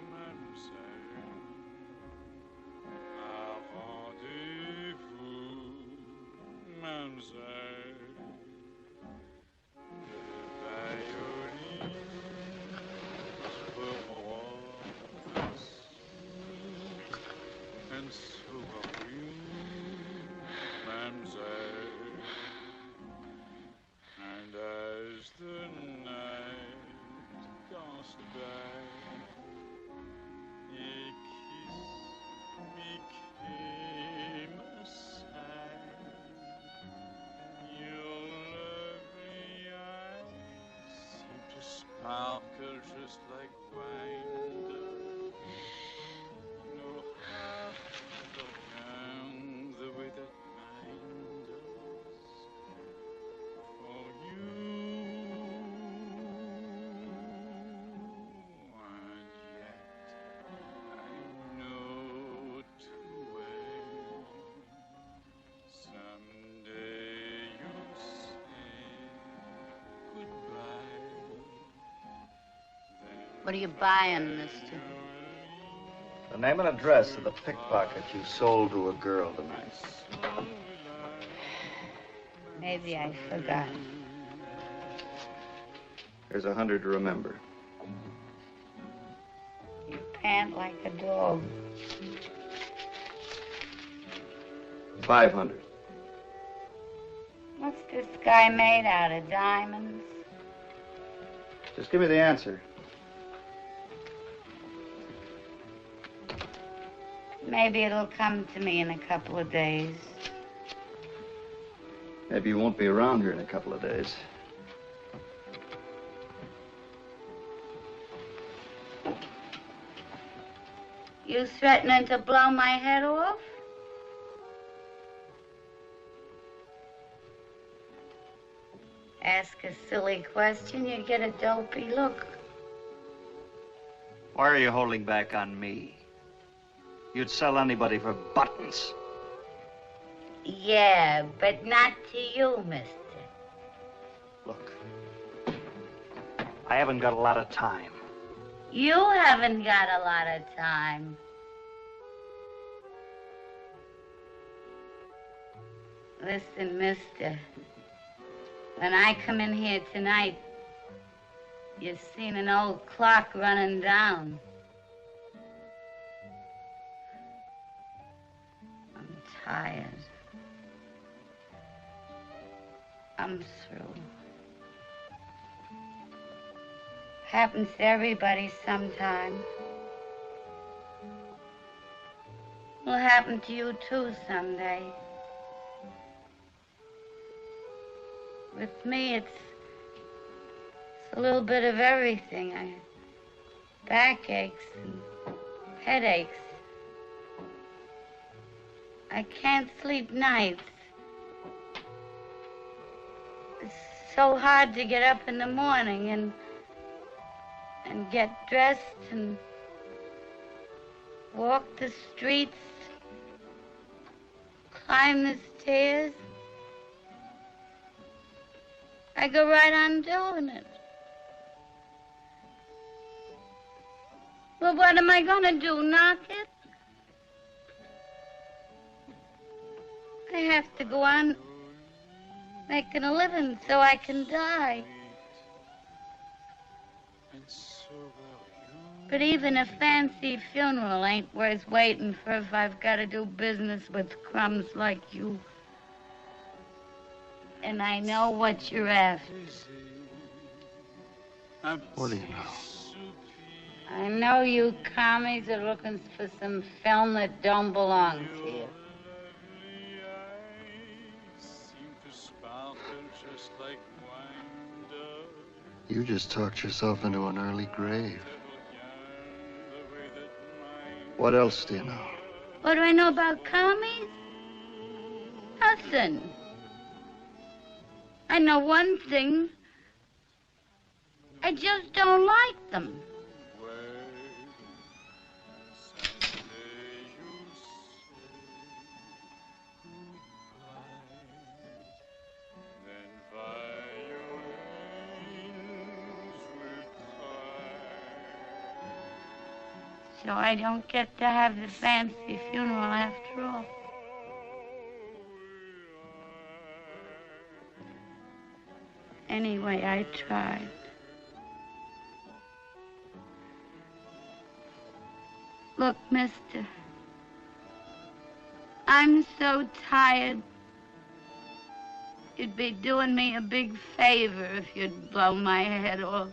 mademoiselle. Un rendez-vous, mademoiselle. Le violin for us, and so are you, mademoiselle. And as the night goes by, he kissed me, came aside. Your lovely eyes seem to sparkle just like wine. No half so young the way that mine does. For you, and yet I know too well. Someday you'll say goodbye. What are you buying, mister? The name and address of the pickpocket you sold to a girl tonight. Maybe I forgot. Here's 100 to remember. You pant like a dog. 500. What's this guy made out of, diamonds? Just give me the answer. Maybe it'll come to me in a couple of days. Maybe you won't be around here in a couple of days. You threatening to blow my head off? Ask a silly question, you get a dopey look. Why are you holding back on me? You'd sell anybody for buttons. Yeah, but not to you, mister. Look, I haven't got a lot of time. You haven't got a lot of time. Listen, mister. When I come in here tonight, you've seen an old clock running down. I'm tired. I'm through. Happens to everybody sometime. Will happen to you too someday. With me, it's a little bit of everything. Backaches and headaches. I can't sleep nights. It's so hard to get up in the morning and get dressed and walk the streets, climb the stairs. I go right on doing it. Well, what am I gonna do, knock it? I have to go on making a living so I can die. But even a fancy funeral ain't worth waiting for if I've got to do business with crumbs like you. And I know what you're after. What do you know? I know you commies are looking for some film that don't belong to you. You just talked yourself into an early grave. What else do you know? What do I know about commies? Nothing. I know one thing. I just don't like them. So I don't get to have the fancy funeral after all. Anyway, I tried. Look, mister, I'm so tired. You'd be doing me a big favor if you'd blow my head off.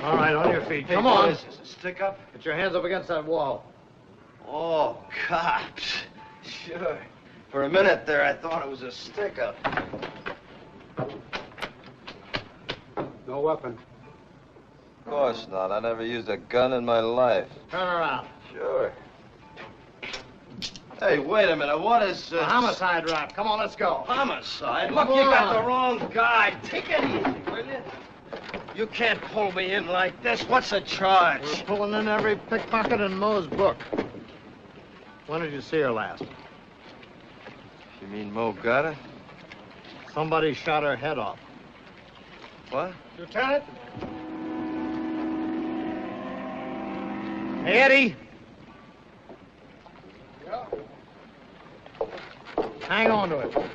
All right, on your feet. Hey, Come on. boys, stick up. Get your hands up against that wall. Oh, cops. Sure. For a minute there, I thought it was a stick-up. No weapon. Of course not. I never used a gun in my life. Turn around. Sure. Hey, wait a minute. What is... A homicide rap. Come on, let's go. Homicide? Look, Come you got on. the wrong guy. Take it easy, will you? You can't pull me in like this. What's the charge? We're pulling in every pickpocket in Moe's book. When did you see her last? You mean Mo got her? Somebody shot her head off. What? Lieutenant? Hey, Eddie. Yeah. Hang on to it.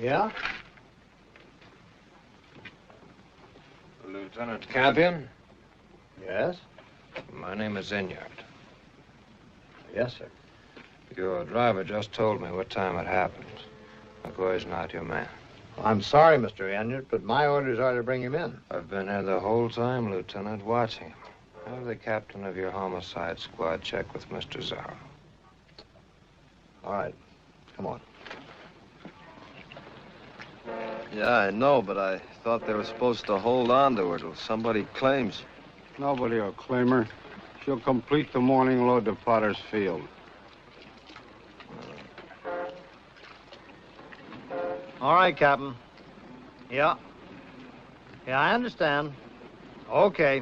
Yeah? Lieutenant Campion? Yes? My name is Enyard. Yes, sir. Your driver just told me what time it happened. McCoy's not your man. I'm sorry, Mr. Enyard, but my orders are to bring him in. I've been here the whole time, Lieutenant, watching him. Have the captain of your homicide squad check with Mr. Zara. All right. Come on. Yeah, I know, but I thought they were supposed to hold on to her till somebody claims. Nobody will claim her. She'll complete the morning load to Potter's Field. All right, Captain. Yeah. Yeah, I understand. Okay.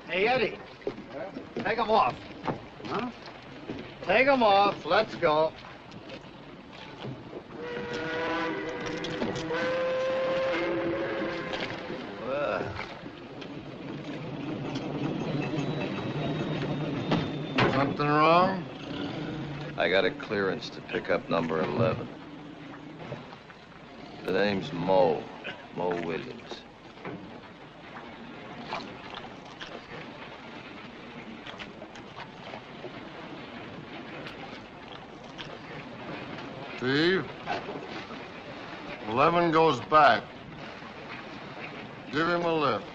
Hey, Eddie. Take them off. Huh? Take them off. Let's go. Something wrong? I got a clearance to pick up number 11. The name's Mo Williams. Steve, 11 goes back. Give him a lift.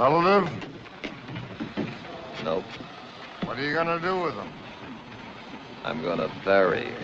Relative? Nope. What are you gonna do with him? I'm gonna bury her.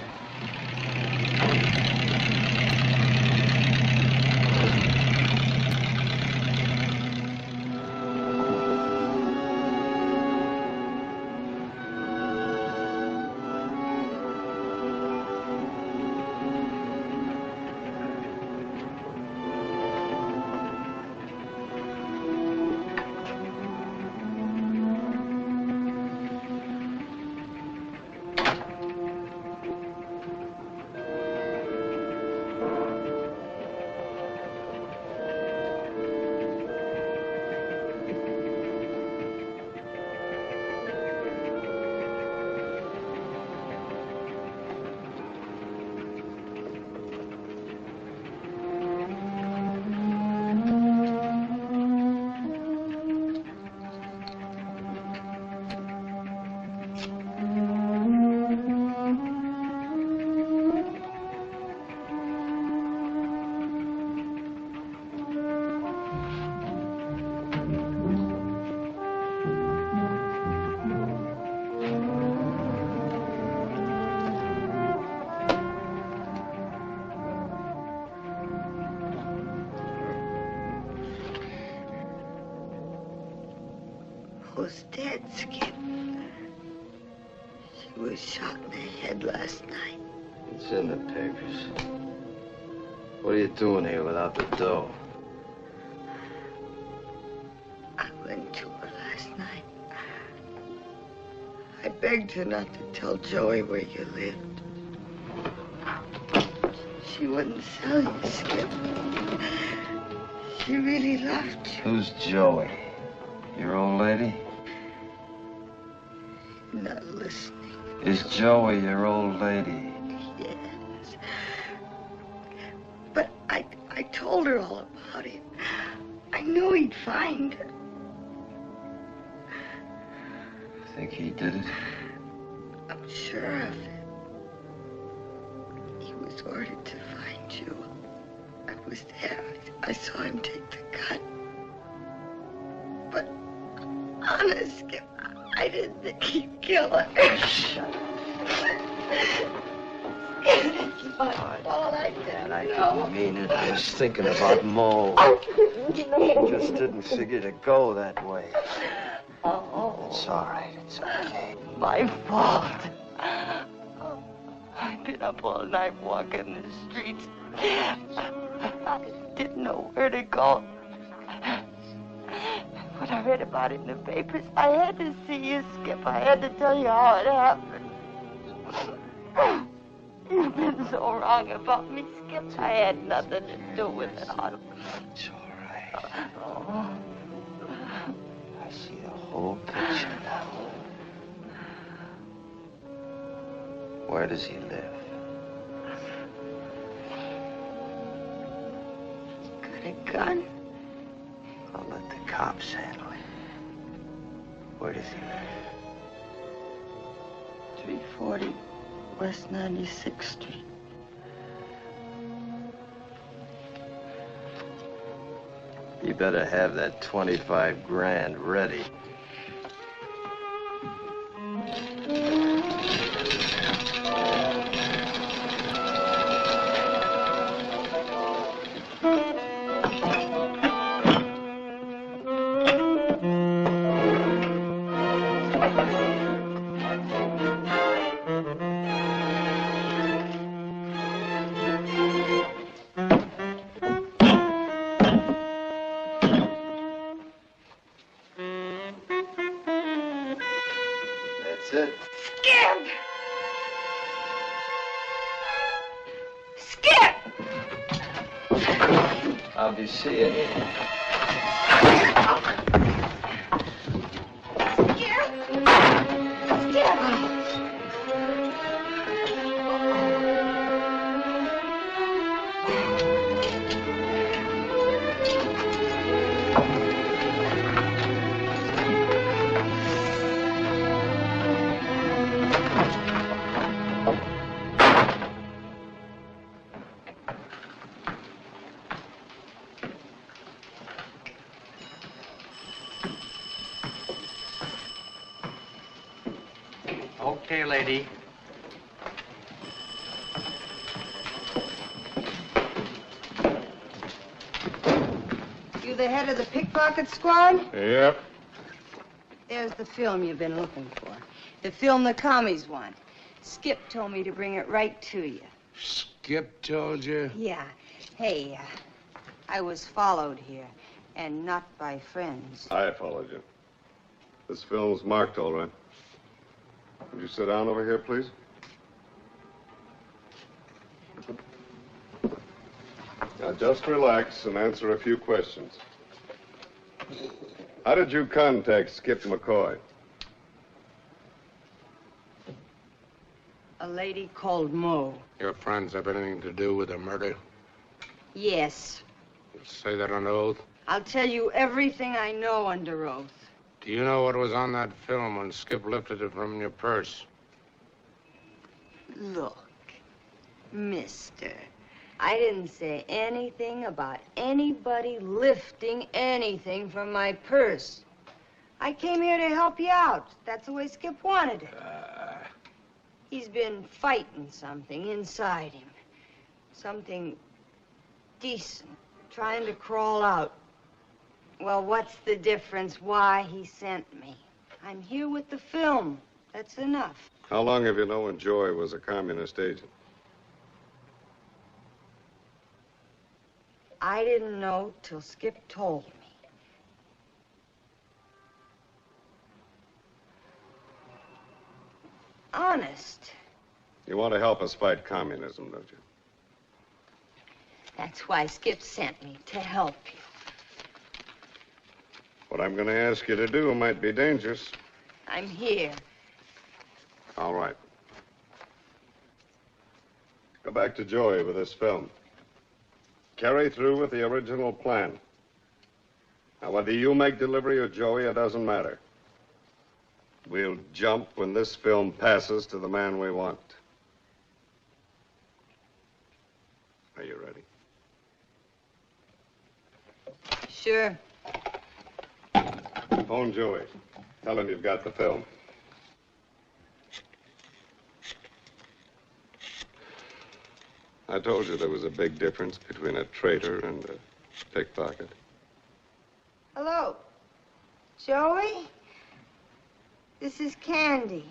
Was dead, Skip. She was shot in the head last night. It's in the papers. What are you doing here without the dough? I went to her last night. I begged her not to tell Joey where you lived. She wouldn't sell you, Skip. She really loved you. Who's Joey? Your old lady? Not listening. Is Joey your old lady? Yes. But I told her all about it. I knew he'd find her. Think he did it? I'm sure of it. He was ordered to find you. I was there. I saw him take the gun. But honest, Skip, I didn't think he'd kill her. Shut up. It's my fault. I didn't know. I mean it. I was thinking about Mo. Just didn't figure to go that way. Oh. It's all right. It's okay. My fault. I've been up all night walking the streets. I didn't know where to go. When I read about it in the papers, I had to see you, Skip. I had to tell you how it happened. You've been so wrong about me, Skip. I had nothing to do with it. It's all right. Oh. I see the whole picture now. Where does he live? Got a gun? I'll let the cops handle it. Where does he live? 340 West 96th Street. You better have that 25 grand ready. That's it. Skip! Skip! I'll be seeing you. Here, lady. You the head of the pickpocket squad? Yep. There's the film you've been looking for. The film the commies want. Skip told me to bring it right to you. Skip told you? Yeah. Hey, I was followed here, and not by friends. I followed you. This film's marked, all right. Would you sit down over here, please? Now, just relax and answer a few questions. How did you contact Skip McCoy? A lady called Mo. Your friends have anything to do with the murder? Yes. You say that on oath? I'll tell you everything I know under oath. Do you know what was on that film when Skip lifted it from your purse? Look, mister, I didn't say anything about anybody lifting anything from my purse. I came here to help you out. That's the way Skip wanted it. He's been fighting something inside him. Something decent, trying to crawl out. Well, what's the difference why he sent me? I'm here with the film. That's enough. How long have you known Joy was a communist agent? I didn't know till Skip told me. Honest. You want to help us fight communism, don't you? That's why Skip sent me, to help you. What I'm going to ask you to do might be dangerous. I'm here. All right. Go back to Joey with this film. Carry through with the original plan. Now, whether you make delivery or Joey, it doesn't matter. We'll jump when this film passes to the man we want. Are you ready? Sure. Phone Joey. Tell him you've got the film. I told you there was a big difference between a traitor and a pickpocket. Hello. Joey? This is Candy.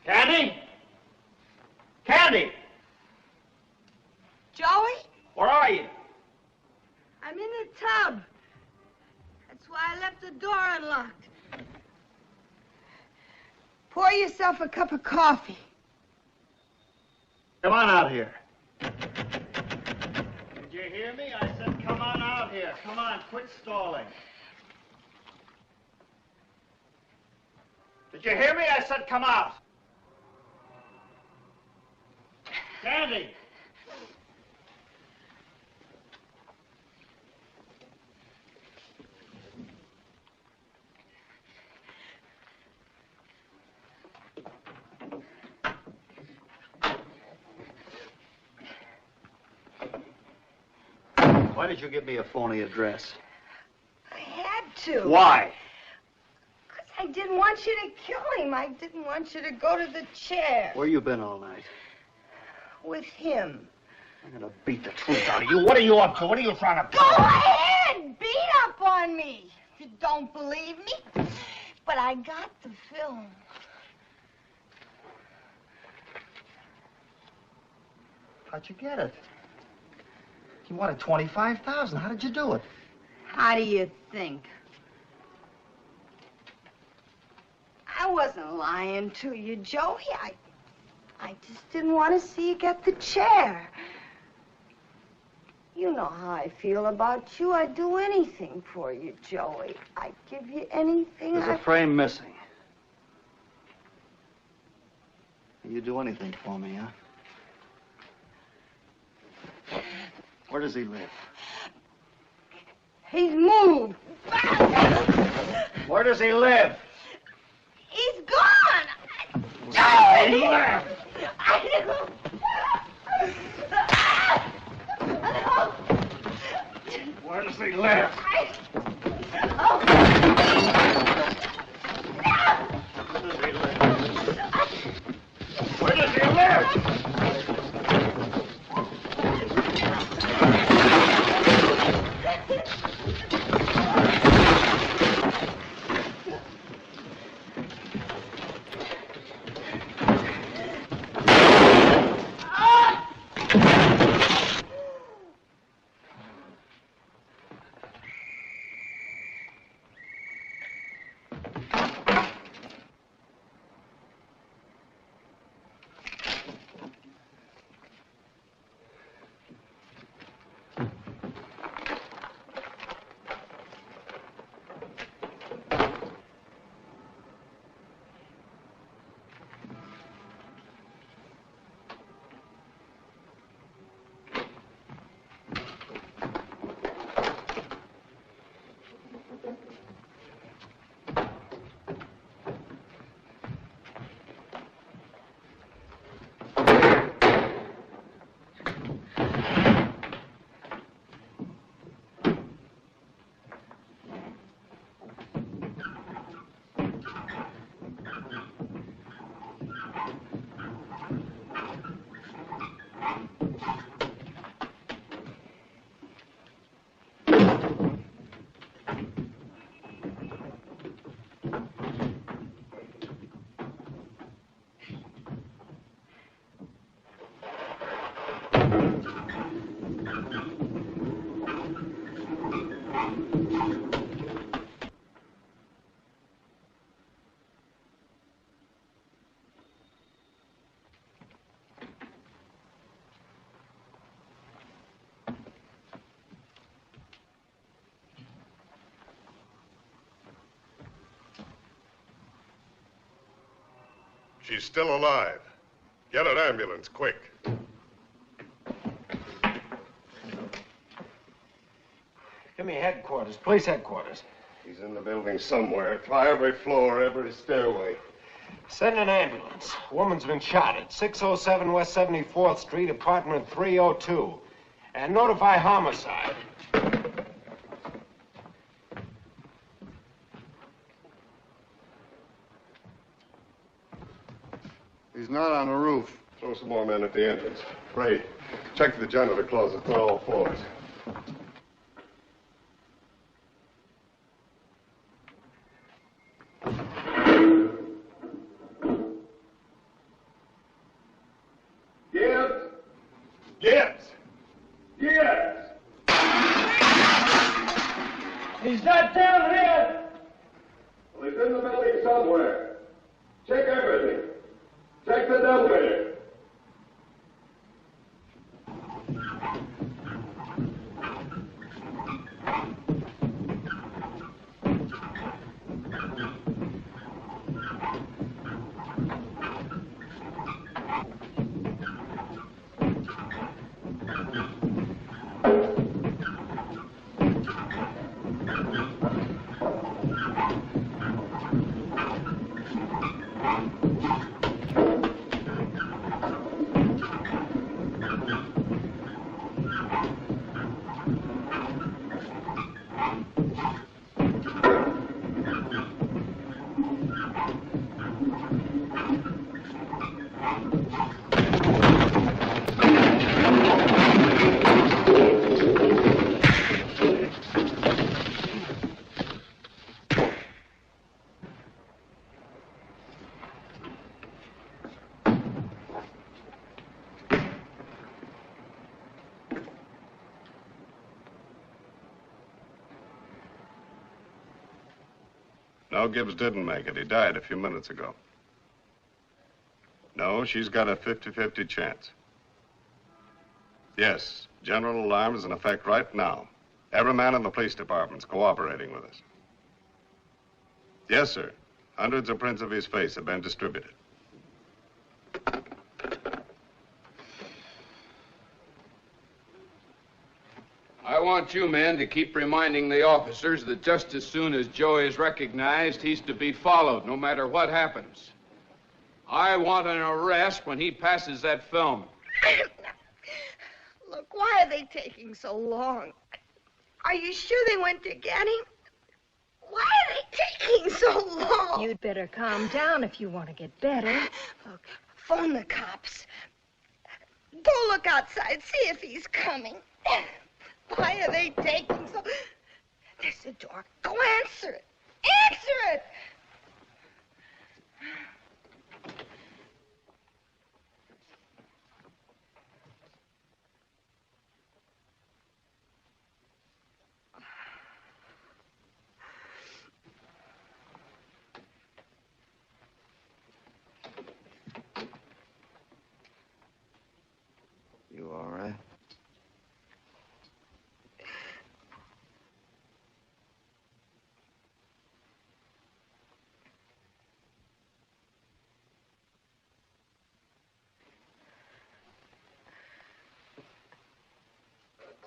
Candy? Candy! Joey? Where are you? I'm in the tub. That's why I left the door unlocked. Pour yourself a cup of coffee. Come on out here. Did you hear me? I said come on out here. Come on, quit stalling. Did you hear me? I said come out. Candy! Why did you give me a phony address? I had to. Why? Because I didn't want you to kill him. I didn't want you to go to the chair. Where you been all night? With him. I'm gonna beat the truth out of you. What are you up to? What are you trying to... Go ahead! Beat up on me. If you don't believe me. But I got the film. How'd you get it? You wanted $25,000. How did you do it? How do you think? I wasn't lying to you, Joey. I just didn't want to see you get the chair. You know how I feel about you. I'd do anything for you, Joey. I'd give you anything. There's a frame missing. You'd do anything for me, huh? Where does he live? He's moved. Where does he live? He's gone. Joey! He left. Where does he live? Where does he live? She's still alive. Get an ambulance, quick. Give me headquarters, police headquarters. He's in the building somewhere. Try every floor, every stairway. Send an ambulance. A woman's been shot at 607 West 74th Street, apartment 302. And notify homicide. He's not on the roof. Throw some more men at the entrance. Ray, check the janitor closet for all floors. He's not down here! Well, he's in the building somewhere. Check everything. Check the dumbwaiter. No, Gibbs didn't make it. He died a few minutes ago. No, she's got a 50-50 chance. Yes, general alarm is in effect right now. Every man in the police department's cooperating with us. Yes, sir. Hundreds of prints of his face have been distributed. I want you men to keep reminding the officers that just as soon as Joey is recognized, he's to be followed, no matter what happens. I want an arrest when he passes that film. Look, why are they taking so long? Are you sure they went to get him? Why are they taking so long? You'd better calm down if you want to get better. Look, phone the cops. Go look outside, see if he's coming. Why are they taking so... There's the door. Go answer it. Answer it! You all right?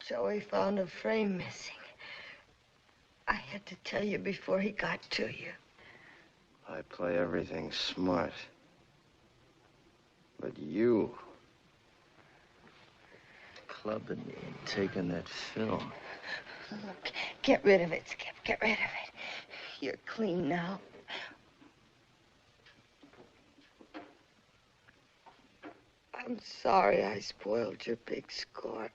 Joey found a frame missing. I had to tell you before he got to you. I play everything smart. But you... clubbing me and taking that film. Look, get rid of it, Skip. Get rid of it. You're clean now. I'm sorry I spoiled your big score.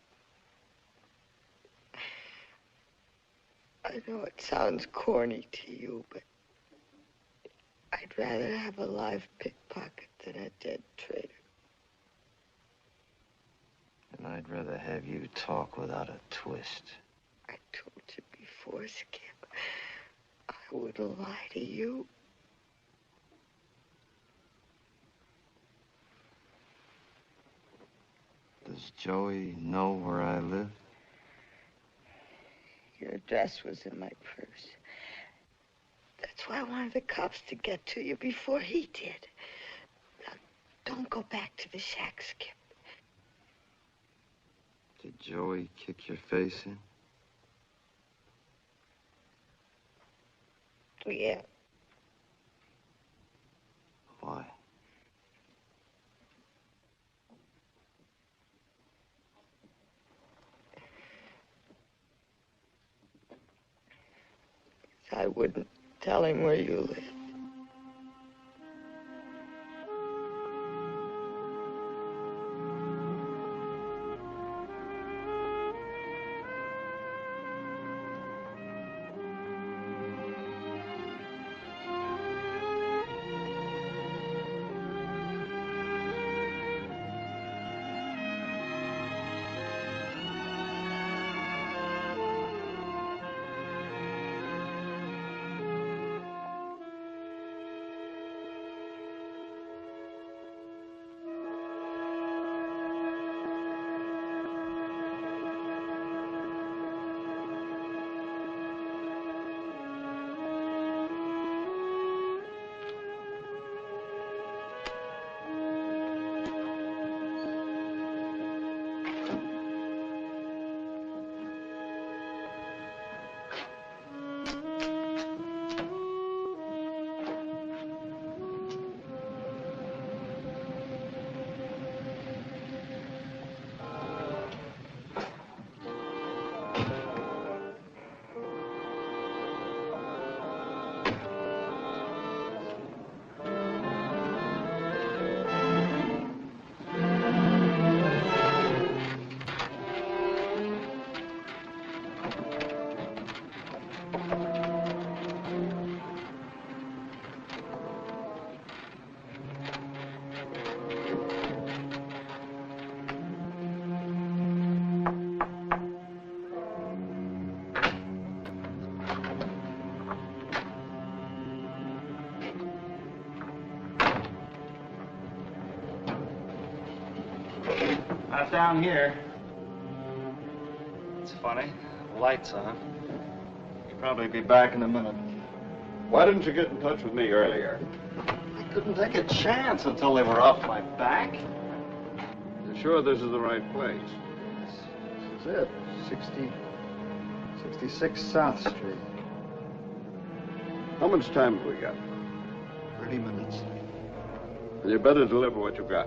I know it sounds corny to you, but I'd rather have a live pickpocket than a dead traitor. And I'd rather have you talk without a twist. I told you before, Skip. I wouldn't lie to you. Does Joey know where I live? Your address was in my purse. That's why I wanted the cops to get to you before he did. Now, don't go back to the shack, Skip. Did Joey kick your face in? Yeah. Why? I wouldn't tell him where you live. down here. It's funny. The light's on. He'll probably be back in a minute. Why didn't you get in touch with me earlier? I couldn't take a chance until they were off my back. You sure this is the right place? This is it. 66 South Street. How much time have we got? 30 minutes. And you better deliver what you got.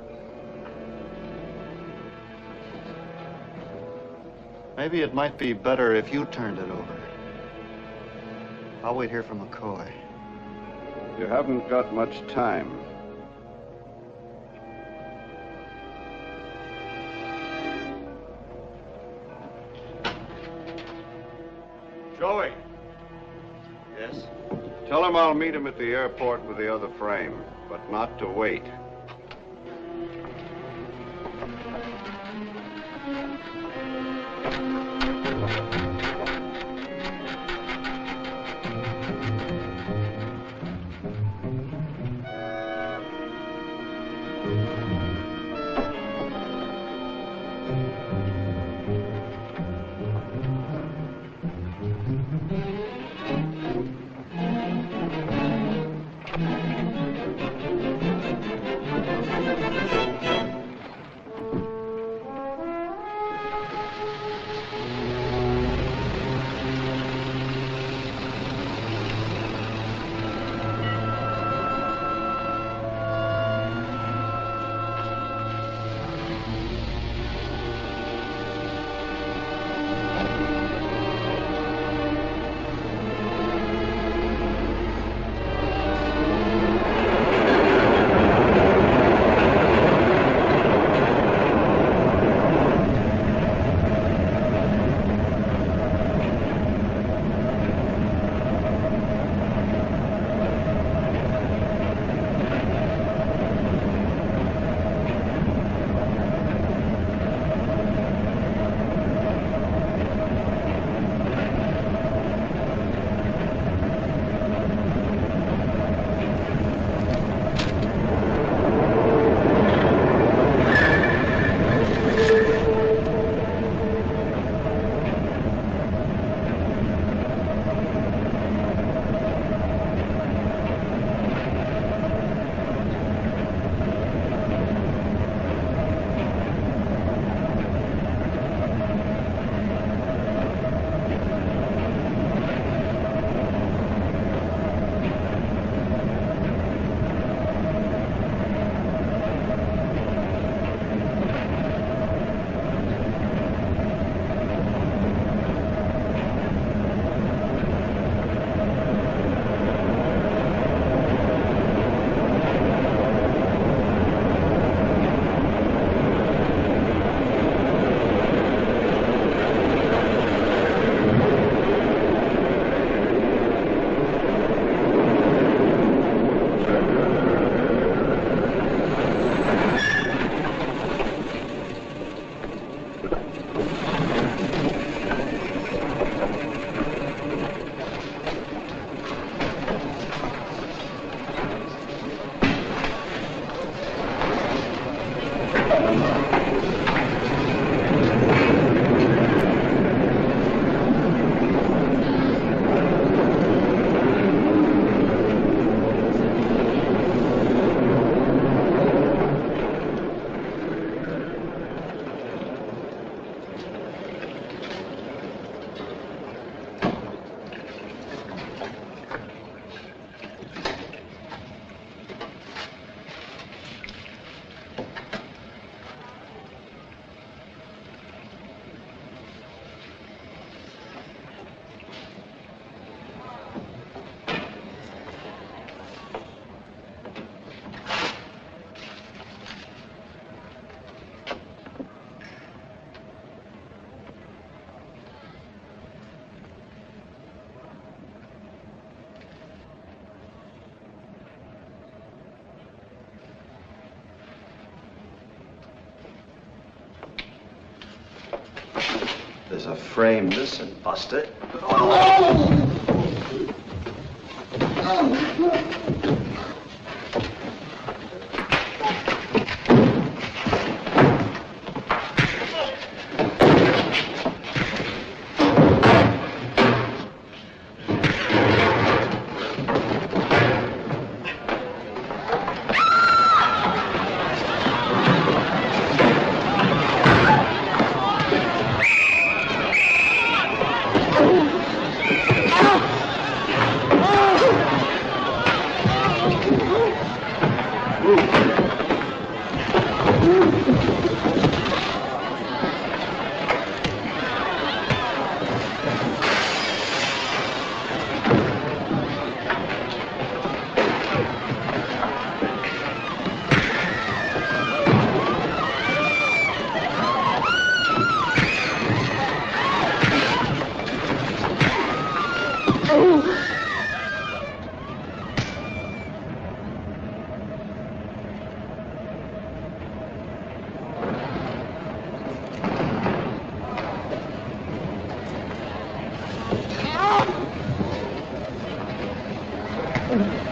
Maybe it might be better if you turned it over. I'll wait here for McCoy. You haven't got much time. Joey. Yes? Tell him I'll meet him at the airport with the other frame, but not to wait. There's a frame missing, Buster. Oh.